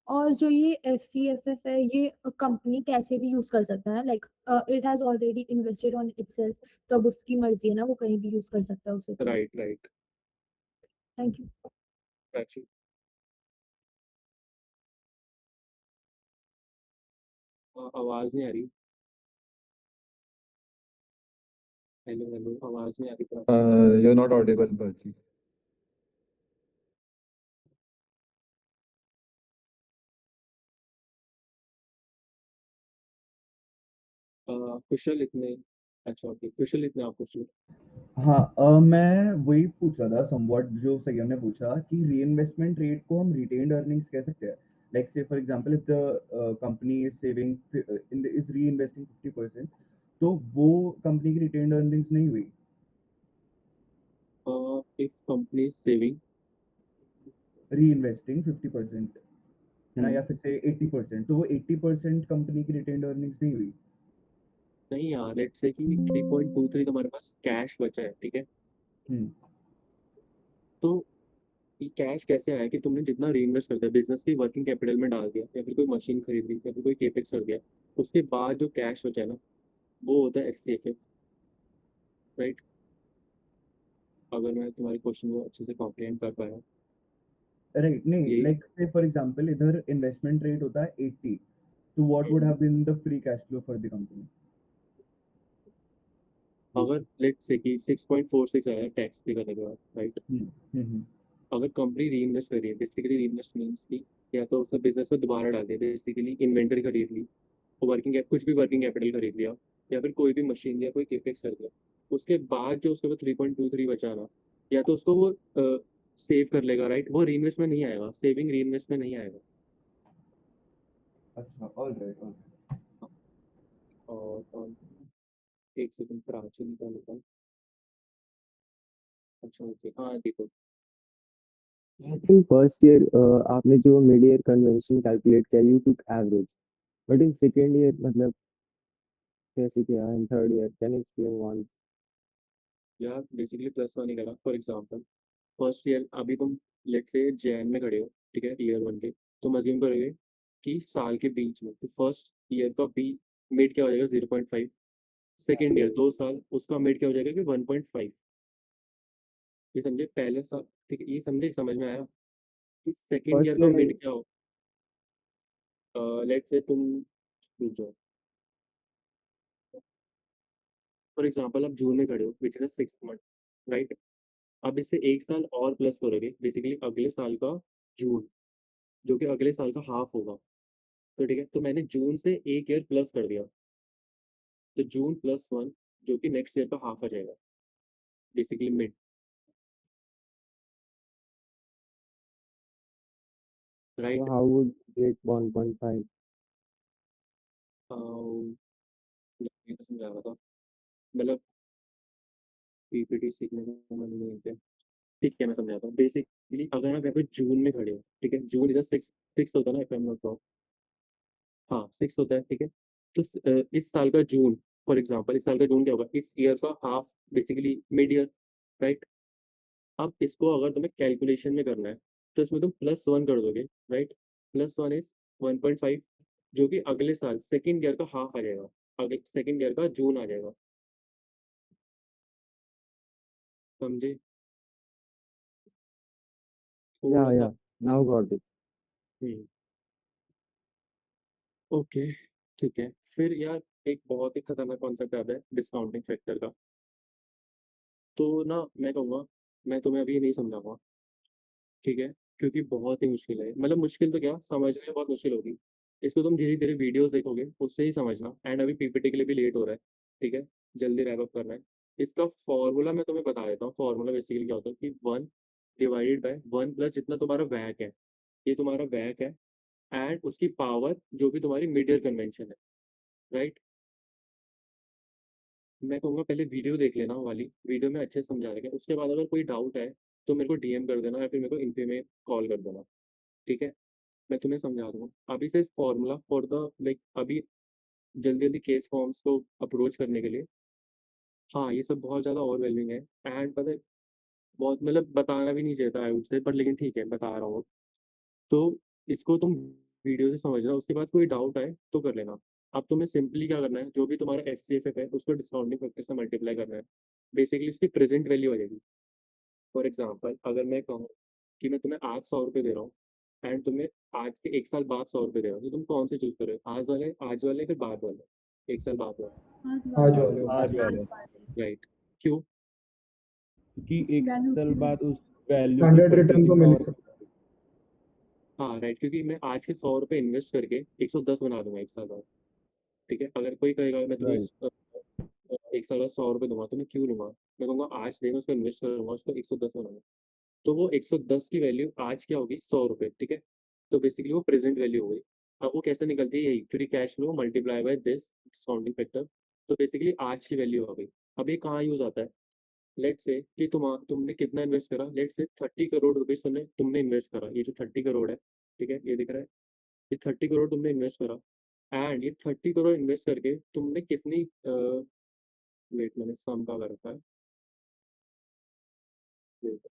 और जो ये FCFF है, ये कंपनी कैसे भी यूज कर सकता है, like it has already invested on itself, तो अब उसकी मर्जी है ना, वो कहीं भी यूज कर सकता है उसे। तो right right. Thank you. Actually आवाज नहीं आ रही। हेलो हेलो, आवाज नहीं आ रही Prachi. You're not audible, Baji. कुशल इतने, अच्छा ओके, कुशल इतने आप पूछ लो। हाँ मैं वही पूछ रहा था समवॉट जो सैयद ने पूछा कि रीइन्वेस्टमेंट रेट को हम रिटेन्ड अर्निंग्स कह सकते हैं। Like say for example if the company is saving is reinvesting 50%, तो वो कंपनी की रिटेन्ड अर्निंग्स नहीं हुई। इफ कंपनी सेविंग, रीइन्वेस्टिंग 50% है ना, या फिर से 80%, तो वो 80% कंपनी की रिटेन्ड अर्निंग्स नहीं हुई। नहीं यार, लेट्स से कि 3.23 तुम्हारे पास कैश बचा है, ठीक है। हम्म तो ये कैश कैसे आया कि तुमने जितना री इन्वेस्ट कर दिया बिजनेस की वर्किंग कैपिटल में डाल दिया, या फिर कोई मशीन खरीद ली, या फिर कोई केपेक्स कर दिया, उसके बाद जो कैश बचा है ना, वो होता है FCFF, राइट। अगर मैं तुम्हारे क्वेश्चन को अच्छे से कॉम्प्रिहेंड कर पाया। राइट, नहीं ये लाइक से फॉर एग्जांपल इधर इन्वेस्टमेंट रेट होता है 80, तो what would have been the free cash flow for the company. अगर लेट्स से कि 6.46 आया टैक्स पे करने के बाद, राइट। हम्म अगर कंपनी री इन्वेस्ट कर रही है, बेसिकली री इन्वेस्ट मीन्स की या तो उसने बिजनेस में दोबारा डाल दिया, बेसिकली इन्वेंटरी खरीद ली, वर्किंग कुछ भी वर्किंग कैपिटल खरीद लिया, या फिर कोई भी मशीन या कोई केपेक्स कर दिया, उसके बाद जो उसके पास 3.23 बचा ना, या तो उसको वो सेव कर लेगा, राइट। वो री इन्वेस्ट में नहीं आएगा, सेविंग री इन्वेस्ट में नहीं आएगा। अच्छा, ऑल राइट। और एक सेकंड, प्राची निकाल लेता हूँ। अच्छा ओके, हाँ देखो। आई थिंक फर्स्ट ईयर आपने जो मिड ईयर कन्वेंशन कैलकुलेट किया, you took average, but in second year मतलब कैसे किया, in third year can explain one? यार बेसिकली प्लस वन निकला। फॉर एग्जाम्पल फर्स्ट ईयर, अभी तुम लेट से जैन में खड़े हो, ठीक है, ईयर वन के। तुम अज्यूम करोगे कि साल के बीच में, तो फर्स्ट ईयर का बी मिड क्या हो जाएगा, 0.5। सेकेंड ईयर 2 साल, उसका मिड क्या हो जाएगा कि 1.5। ये समझे पहले साल, ठीक है, ये समझे, समझ में आया कि सेकेंड ईयर फर्स्ट का ईयर मिड क्या हो। लेट से तुम रुक जाओ, फॉर एग्जाम्पल आप जून में खड़े हो, विच इज 6 मंथ, राइट। अब इससे एक साल और प्लस करोगे, बेसिकली अगले साल का जून, जो कि अगले साल का हाफ होगा। तो ठीक है, तो मैंने जून से एक ईयर प्लस कर दिया, तो जून प्लस वन, जो कि नेक्स्ट ईयर का हाफ आ जाएगा, बेसिकली मिड, तो राइट। How would get 1.5? ये तो समझा रहा था, मतलब PPT सीखने का मन नहीं है। ठीक है, मैं समझाता हूँ। बेसिकली अगर आप यहाँ पे जून में खड़े हो, ठीक है, जून इधर सिक्स सिक्स होता है ना, if I am not wrong. हाँ 6 होता है, ठीक है। तो इस साल का जून, फॉर एग्जाम्पल इस साल का जून क्या होगा, इस ईयर का half, basically mid year, right. अब इसको अगर तुम्हें कैलकुलेशन में करना है, तो इसमें तुम प्लस वन कर दोगे, राइट। प्लस वन इज 1.5, जो कि अगले साल सेकेंड ईयर का हाफ आ जाएगा, अगले सेकेंड ईयर का जून आ जाएगा, समझे। या थोड़ा सा। या now got it. Hmm, okay, ठीक है। फिर यार एक बहुत ही खतरनाक कॉन्सेप्ट आता है डिस्काउंटिंग फैक्टर का। तो ना मैं कहूँगा, मैं तुम्हें अभी नहीं समझाऊंगा, ठीक है, क्योंकि बहुत ही मुश्किल है, मतलब मुश्किल तो क्या, समझने में बहुत मुश्किल होगी। इसको तुम धीरे धीरे वीडियोस देखोगे उससे ही समझना। एंड अभी पीपीटी के लिए भी लेट हो रहा है, ठीक है, जल्दी रैप अप करना है। इसका फॉर्मूला मैं तुम्हें बता देता हूँ। फॉर्मूला बेसिकली क्या होता है कि 1 डिवाइडेड बाय 1 प्लस जितना तुम्हारा वैक है, ये तुम्हारा वैक है, एंड उसकी पावर जो भी तुम्हारी मीडियर कन्वेंशन है, राइट। मैं कहूँगा पहले वीडियो देख लेना, वो वाली वीडियो में अच्छे से समझा रखे, उसके बाद अगर कोई डाउट है तो मेरे को डीएम कर देना या फिर मेरे को इनफी में कॉल कर देना, ठीक है। मैं तुम्हें समझा दूंगा। अभी से फॉर्मूला फॉर द लाइक अभी जल्दी जल्दी केस फॉर्म्स को अप्रोच करने के लिए, हाँ ये सब बहुत ज़्यादा ओवरवेलमिंग है। एंड पता है, बहुत मतलब बताना भी नहीं चाहता है उससे, पर लेकिन ठीक है बता रहा हूँ। तो इसको तुम वीडियो से समझना, उसके बाद कोई डाउट आए तो कर लेना। अब तुम्हें सिंपली क्या करना है, जो भी तुम्हारा एफ सी एफ एफ है उसको डिस्काउंटिंग फैक्टर से मल्टीप्लाई करना है। बेसिकली उसकी प्रेजेंट वैल्यू आ जाएगी। फॉर एग्जाम्पल अगर मैं कहूँ कि मैं तुम्हें आज 100 रुपये दे रहा हूँ, एंड तुम्हें आज के 1 साल बाद 100 रुपये दे रहा हूँ, तो तुम कौन से चूज करोगे, आज वाले फिर बाद वाले, 1 साल बाद वाले? आज आज वाले। वाले आज obviously। वाले, आज वाले। राइट। क्यों? क्योंकि एक वैल्यू साल उतनी बाद रहेगी। उस वैल्यू की स्टैंडर्ड रिटर्न तो परचेसिंग मिल ही पावर। सकता हाँ राइट, क्योंकि मैं आज के 100 रुपये इन्वेस्ट करके 110 बना दूंगा 1 साल बाद, ठीक है। अगर कोई कहेगा मैं तुम्हें राइट। 1 साल बाद 100 रुपये दूंगा, तो मैं क्यों लूंगा, मैं कहूँगा आज नहीं, मैं उसको इन्वेस्ट करूंगा, उसको 110 बनाऊंगा। तो वो 110 की वैल्यू आज क्या होगी, 100 रुपये, ठीक है। तो बेसिकली वो प्रेजेंट वैल्यू हो गई। अब वो कैसे निकलती है, यही free cash flow multiply by this discounting factor. तो बेसिकली आज की वैल्यू हो गई। अब ये कहाँ यूज आता है, लेट से कि तुमने कितना इन्वेस्ट करा, लेट से 30 करोड़ रुपीज तुमने तुमने इन्वेस्ट करा, ये जो 30 करोड़ है, ठीक है, ये दिख रहा है, ये 30 करोड़ तुमने इन्वेस्ट करा। एंड ये 30 करोड़ इन्वेस्ट करके तुमने कितनी वेट मैंने सम का कर रखा है, wait,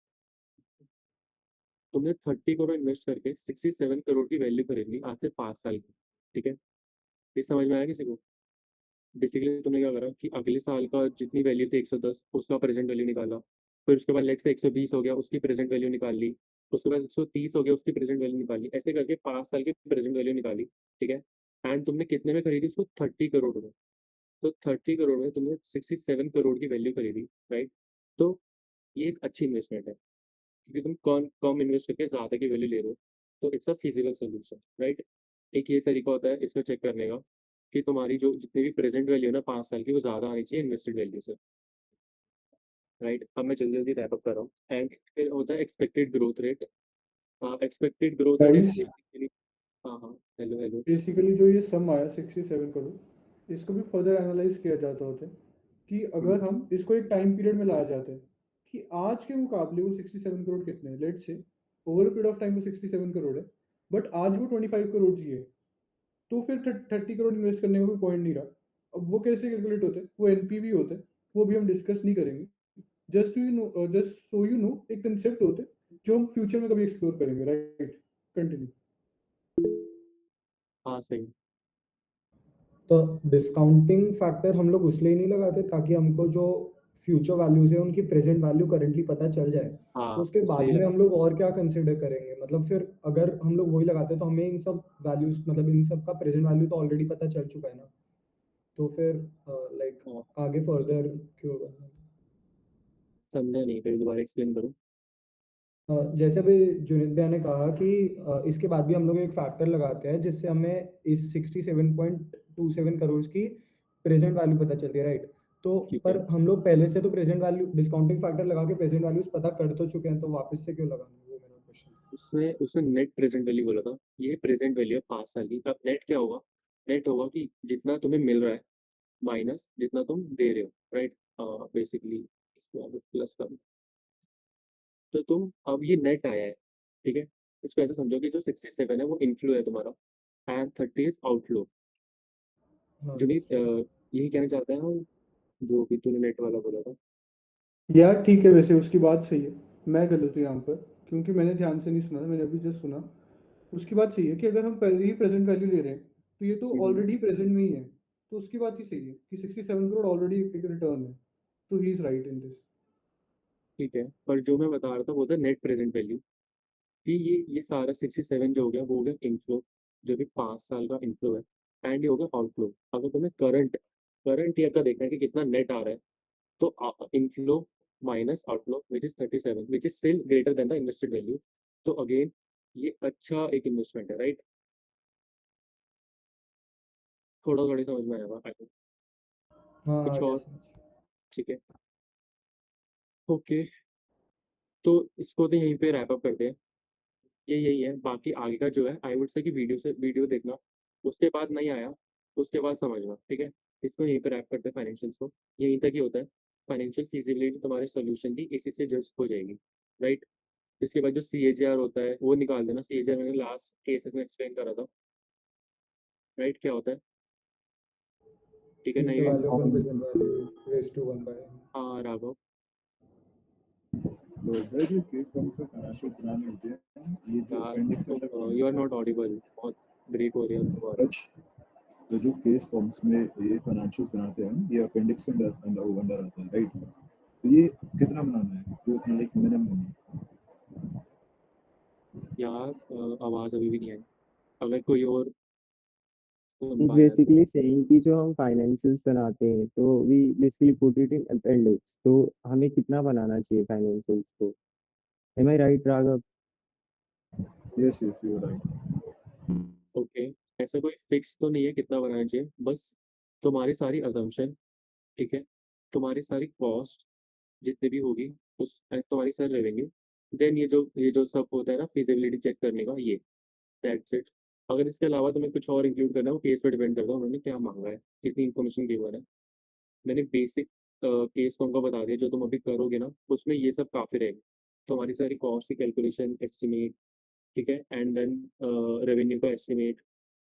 तुमने 30 करोड़ इन्वेस्ट करके 67 करोड़ की वैल्यू खरीद ली आज से 5 साल की, ठीक है। ये समझ में आया किसी को? बेसिकली तुमने क्या करा कि अगले साल का जितनी वैल्यू थी 110, उसका प्रेजेंट वैल्यू निकाला। फिर उसके बाद लेट से 120 हो गया, उसकी प्रेजेंट वैल्यू निकाल ली। उसके बाद 130 हो गया, उसकी प्रेजेंट वैल्यू निकाली। ऐसे करके 5 साल की प्रेजेंट वैल्यू निकाली, ठीक है। एंड तुमने कितने में खरीदी उसको, 30 करोड़ में। तो 30 करोड़ में तुमने 67 करोड़ की वैल्यू खरीदी, राइट। तो ये एक अच्छी इन्वेस्टमेंट है, क्योंकि तुम कम कम इन्वेस्ट करके ज़्यादा की वैल्यू ले रहे हो। तो it's a physical solution, right. एक ये तरीका होता है इसको चेक करने का कि तुम्हारी जो जितनी भी प्रेजेंट वैल्यू है ना 5 साल की, वो ज़्यादा आनी चाहिए इन्वेस्टेड वैल्यू से, राइट। अब मैं जल्दी जल्दी रैप अप कर रहा हूँ। एंड फिर होता है expected growth rate. Expected growth rate guys, basically, हाँ हाँ, हेलो हेलो। बेसिकली जो ये सम आया 67 करोड़, इसको भी फर्दर एनालाइज किया जाता होता है कि अगर हम इसको एक टाइम पीरियड में लाया जाता है कि आज के मुकाबले वो 67 करोड़ कितने हैं, लेट से ओवर पीरियड ऑफ टाइम वो 67 करोड़ है, बट आज वो 25 करोड़ जी है, तो फिर 30 करोड़ इन्वेस्ट करने का कोई पॉइंट नहीं रहा। अब वो कैसे कैलकुलेट होते हैं, वो एनपीवी होते हैं, वो भी हम डिस्कस नहीं करेंगे। जस्ट सो यू नो एक कंसेप्ट होते हैं जो हम फ्यूचर में कभी एक्सप्लोर करेंगे, राइट। कंटिन्यू। हाँ सही। तो डिस्काउंटिंग फैक्टर हम लोग इसलिए नहीं लगाते ताकि हमको जो फ्यूचर वैल्यूज है उनकी प्रेजेंट वैल्यू करंटली पता चल जाए। तो हाँ उसके बाद इसलिए में लगा। हम लोग और क्या कंसिडर करेंगे, मतलब फिर अगर हम लोग वही लगाते हैं तो हमें इन सब वैल्यूज मतलब इन सब का प्रेजेंट वैल्यू तो ऑलरेडी पता चल चुका है ना, तो फिर लाइक हाँ आगे फर्दर क्यों करना? समझा नहीं, फिर दोबारा एक्सप्लेन करो। जैसे अभी जुनित भैया ने कहा कि इसके बाद भी हम लोग एक फैक्टर लगाते हैं जिससे हमें इस 67.27 करोड़ की प्रेजेंट वैल्यू पता चलती है, राइट। तो ठीक है, पर हम लोग पहले से तो प्रेजेंट वैल्यू डिस्काउंटिंग फैक्टर लगा के प्रेजेंट वैल्यूज पता कर तो चुके हैं, तो वापस से क्यों लगाना, वो मेरा क्वेश्चन। उसने उसने नेट प्रेजेंट वैल्यू बोला था, ये प्रेजेंट वैल्यू है 5 साल की। अब नेट क्या होगा, नेट होगा कि जितना तुम्हें मिल रहा है माइनस जितना तुम दे रहे हो, राइट। बेसिकली इसको अब प्लस कर, तो तुम अब ये नेट आया है, ठीक है। इसको ऐसे समझो कि जो 67 है वो इनफ्लो है तुम्हारा, एंड 30 इज आउटफ्लो। हाँ जुनीत सही। यही कहना चाहते हैं हम, जो भी तूने नेट वाला बोला था। यार ठीक है, वैसे उसकी बात सही है। मैं गलत हूँ यहाँ पर, क्योंकि मैंने ध्यान से नहीं सुना था, मैंने अभी जस्ट सुना। उसकी बात सही है कि अगर हम पहले ही प्रेजेंट वैल्यू ले रहे हैं तो ये तो हम्म, ऑलरेडी प्रेजेंट में ही है। तो उसकी बात ही सही है कि 67 करोड़ ऑलरेडी एक रिटर्न है। तो he is right in this. ठीक है, पर जो मैं बता रहा था वो था नेट प्रेजेंट वैल्यू, कि ये सारा 67 जो हो गया वो हो गया इनफ्लो, जो भी 5 साल का इनफ्लो है। एंड ये हो गया आउटफ्लो। अगर तुम्हें करंट करंट ईयर का देखना है कि कितना नेट आ रहा है, तो inflow minus outflow which is 37, which is still greater than the invested value. तो अगेन ये अच्छा एक इन्वेस्टमेंट है, राइट? थोड़ा थोड़ी समझ में आएगा I think। हाँ आ कुछ गया और? समझ। ठीक है, ओके। तो इसको तो यहीं पे रैप अप करते हैं। ये यही है, बाकी आगे का जो है आई वुड से कि वीडियो देखना, उसके बाद नहीं आया उसके बाद समझना, ठीक है? इसको यहीं पे रैप करते हैं फाइनेंशियल्स को। यहीं तक ही होता है। फाइनेंशियल फिजिबिलिटी तुम्हारे सोल्यूशन की इसी से जज हो जाएगी, राइट? इसके बाद जो CAGR होता है वो निकाल देना। CAGR मैंने लास्ट केसेस में एक्सप्लेन करा था, राइट? क्या होता है? ठीक है, फ्यूचर नहीं? वैल्यू अपन present value raise to 1 by. हाँ राघव। तो इधर जो केस फॉर्म्स में फाइनेंशियल बनाने होते हैं, ये जो यार अपेंडिक्स के अंदर कौन यू आर सा नॉट ऑडिबल, बहुत ब्रेक हो रही है आपकी आवाज़। तो जो केस फॉर्म्स में ये फाइनेंशियल्स बनाते हैं, ये अपेंडिक्स के अंदर आता है, राइट? तो ये कितना बनाना है, जो इतना लाइक मिनिमम है? यार आवाज़ अभी भी नहीं आई, अगर कोई और सुन इज पाया तो। बेसिकली सेइंग कि जो हम फाइनेंशियल्स बनाते हैं तो we basically put it in appendix, तो हमें कितना बनाना चाहिए फाइनेंशियल्स को? Am I right Raghav? Yes yes you are right. Okay, ऐसा कोई फिक्स तो नहीं है कितना बनाना चाहिए, बस तुम्हारी सारी अजम्पशन, ठीक है, तुम्हारी सारी कॉस्ट जितनी भी होगी, उस तुम्हारी सारी रेवेन्यू, देन ये जो सब होता है ना फिजिबिलिटी चेक करने का, ये दैट्स इट। अगर इसके अलावा तुम्हें कुछ और इंक्लूड करना है वो केस पे डिपेंड करता है उन्होंने क्या मांगा है, कितनी इन्फॉर्मेशन गिवन है। मैंने बेसिक केस को उनको बता दिया, जो तुम अभी करोगे ना उसमें ये सब काफ़ी रहेगा। तुम्हारी सारी कॉस्ट की कैलकुलेशन एस्टिमेट, ठीक है, एंड देन रेवेन्यू का एस्टिमेट,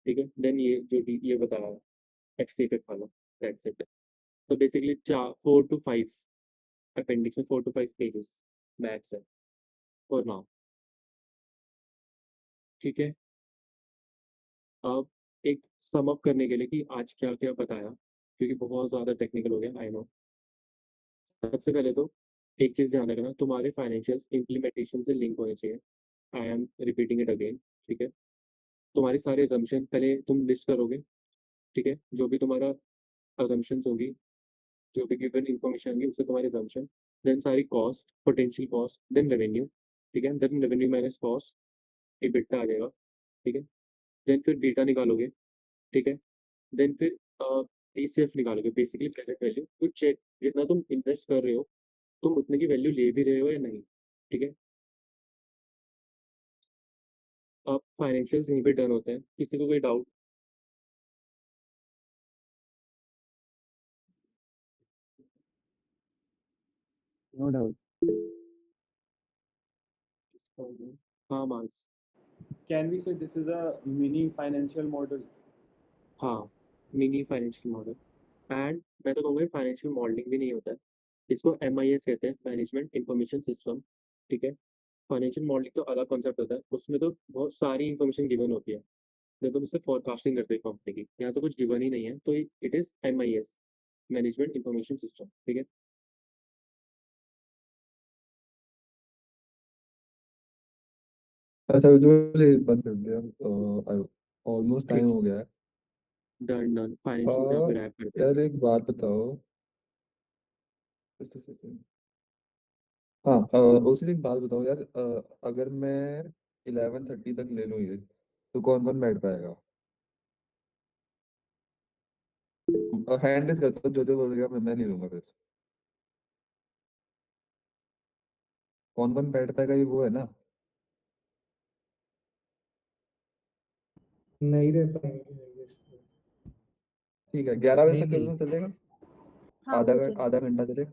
ठीक है, देन ये बताया एक्सटेपेड वाला, दैट्स इट। तो बेसिकली 4 to 5 अपेंडिक्स में 4 to 5 पेजेस मैक्स है फॉर नाउ, ठीक है? अब एक सम अप करने के लिए कि आज क्या क्या बताया, क्योंकि बहुत ज़्यादा टेक्निकल हो गया आई नो। सबसे पहले तो एक चीज़ ध्यान रखना, तुम्हारे फाइनेंशियल्स इम्प्लीमेंटेशन से लिंक होने चाहिए। I am repeating it again, ठीक है? तुम्हारी सारी assumption पहले तुम लिस्ट करोगे, ठीक है? जो भी तुम्हारा assumptions होगी, जो भी गिवन इन्फॉर्मेशन होगी उससे तुम्हारी assumption, देन सारी cost, potential cost, then revenue, ठीक है? Then revenue minus cost, EBITDA आ जाएगा, ठीक है? देन फिर डेटा निकालोगे, ठीक है? देन फिर DCF निकालोगे, बेसिकली प्रेजेंट वैल्यू, तो चेक जितना तुम इन्वेस्ट कर रहे हो तुम उतने की वैल्यू ले भी रहे हो या नहीं, ठीक है? अब फाइनेंशियल्स यहीं पे डन होते हैं, किसी को कोई डाउट? No doubt. हाँ मार्स। Can we say this is a mini financial model? हाँ, मिनी फाइनेंशियल मॉडल। एंड मैं तो कहूँगा फाइनेंशियल मॉडलिंग भी नहीं होता है, इसको MIS कहते हैं, मैनेजमेंट इंफॉर्मेशन सिस्टम, ठीक है? फाइनेंशियल मॉडलिंग तो अलग कॉन्सेप्ट होता है, उसमें तो बहुत सारी इंफॉर्मेशन गिवन होती है, जब तुम उससे फोरकास्टिंग करते हो कंपनी की। यहाँ तो कुछ गिवन ही नहीं है, तो it is MIS, management information system, ठीक है? अच्छा उज्ज्वल ये बंद कर दिया, ऑलमोस्ट टाइम ठीक हो गया है। है, डन डन, फाइनेंशियल यहाँ पे आ, रैप करते हैं। यार एक बात बताओ, just a second। हाँ उसी दिन बात बताओ यार, अगर मैं 11:30 तक ले लूँ ये, तो कौन कौन बैठ पाएगा? हैंड रेस करता हूँ, जो बोलेगा मैं नहीं लूंगा फिर। कौन कौन बैठ पाएगा ये वो है ना? नहीं रह पाएंगे I guess। ठीक है, 11 बजे नहीं तक कर नहीं लूँ चलेगा? हाँ वो चलेगा। आधा घंटा चलेगा?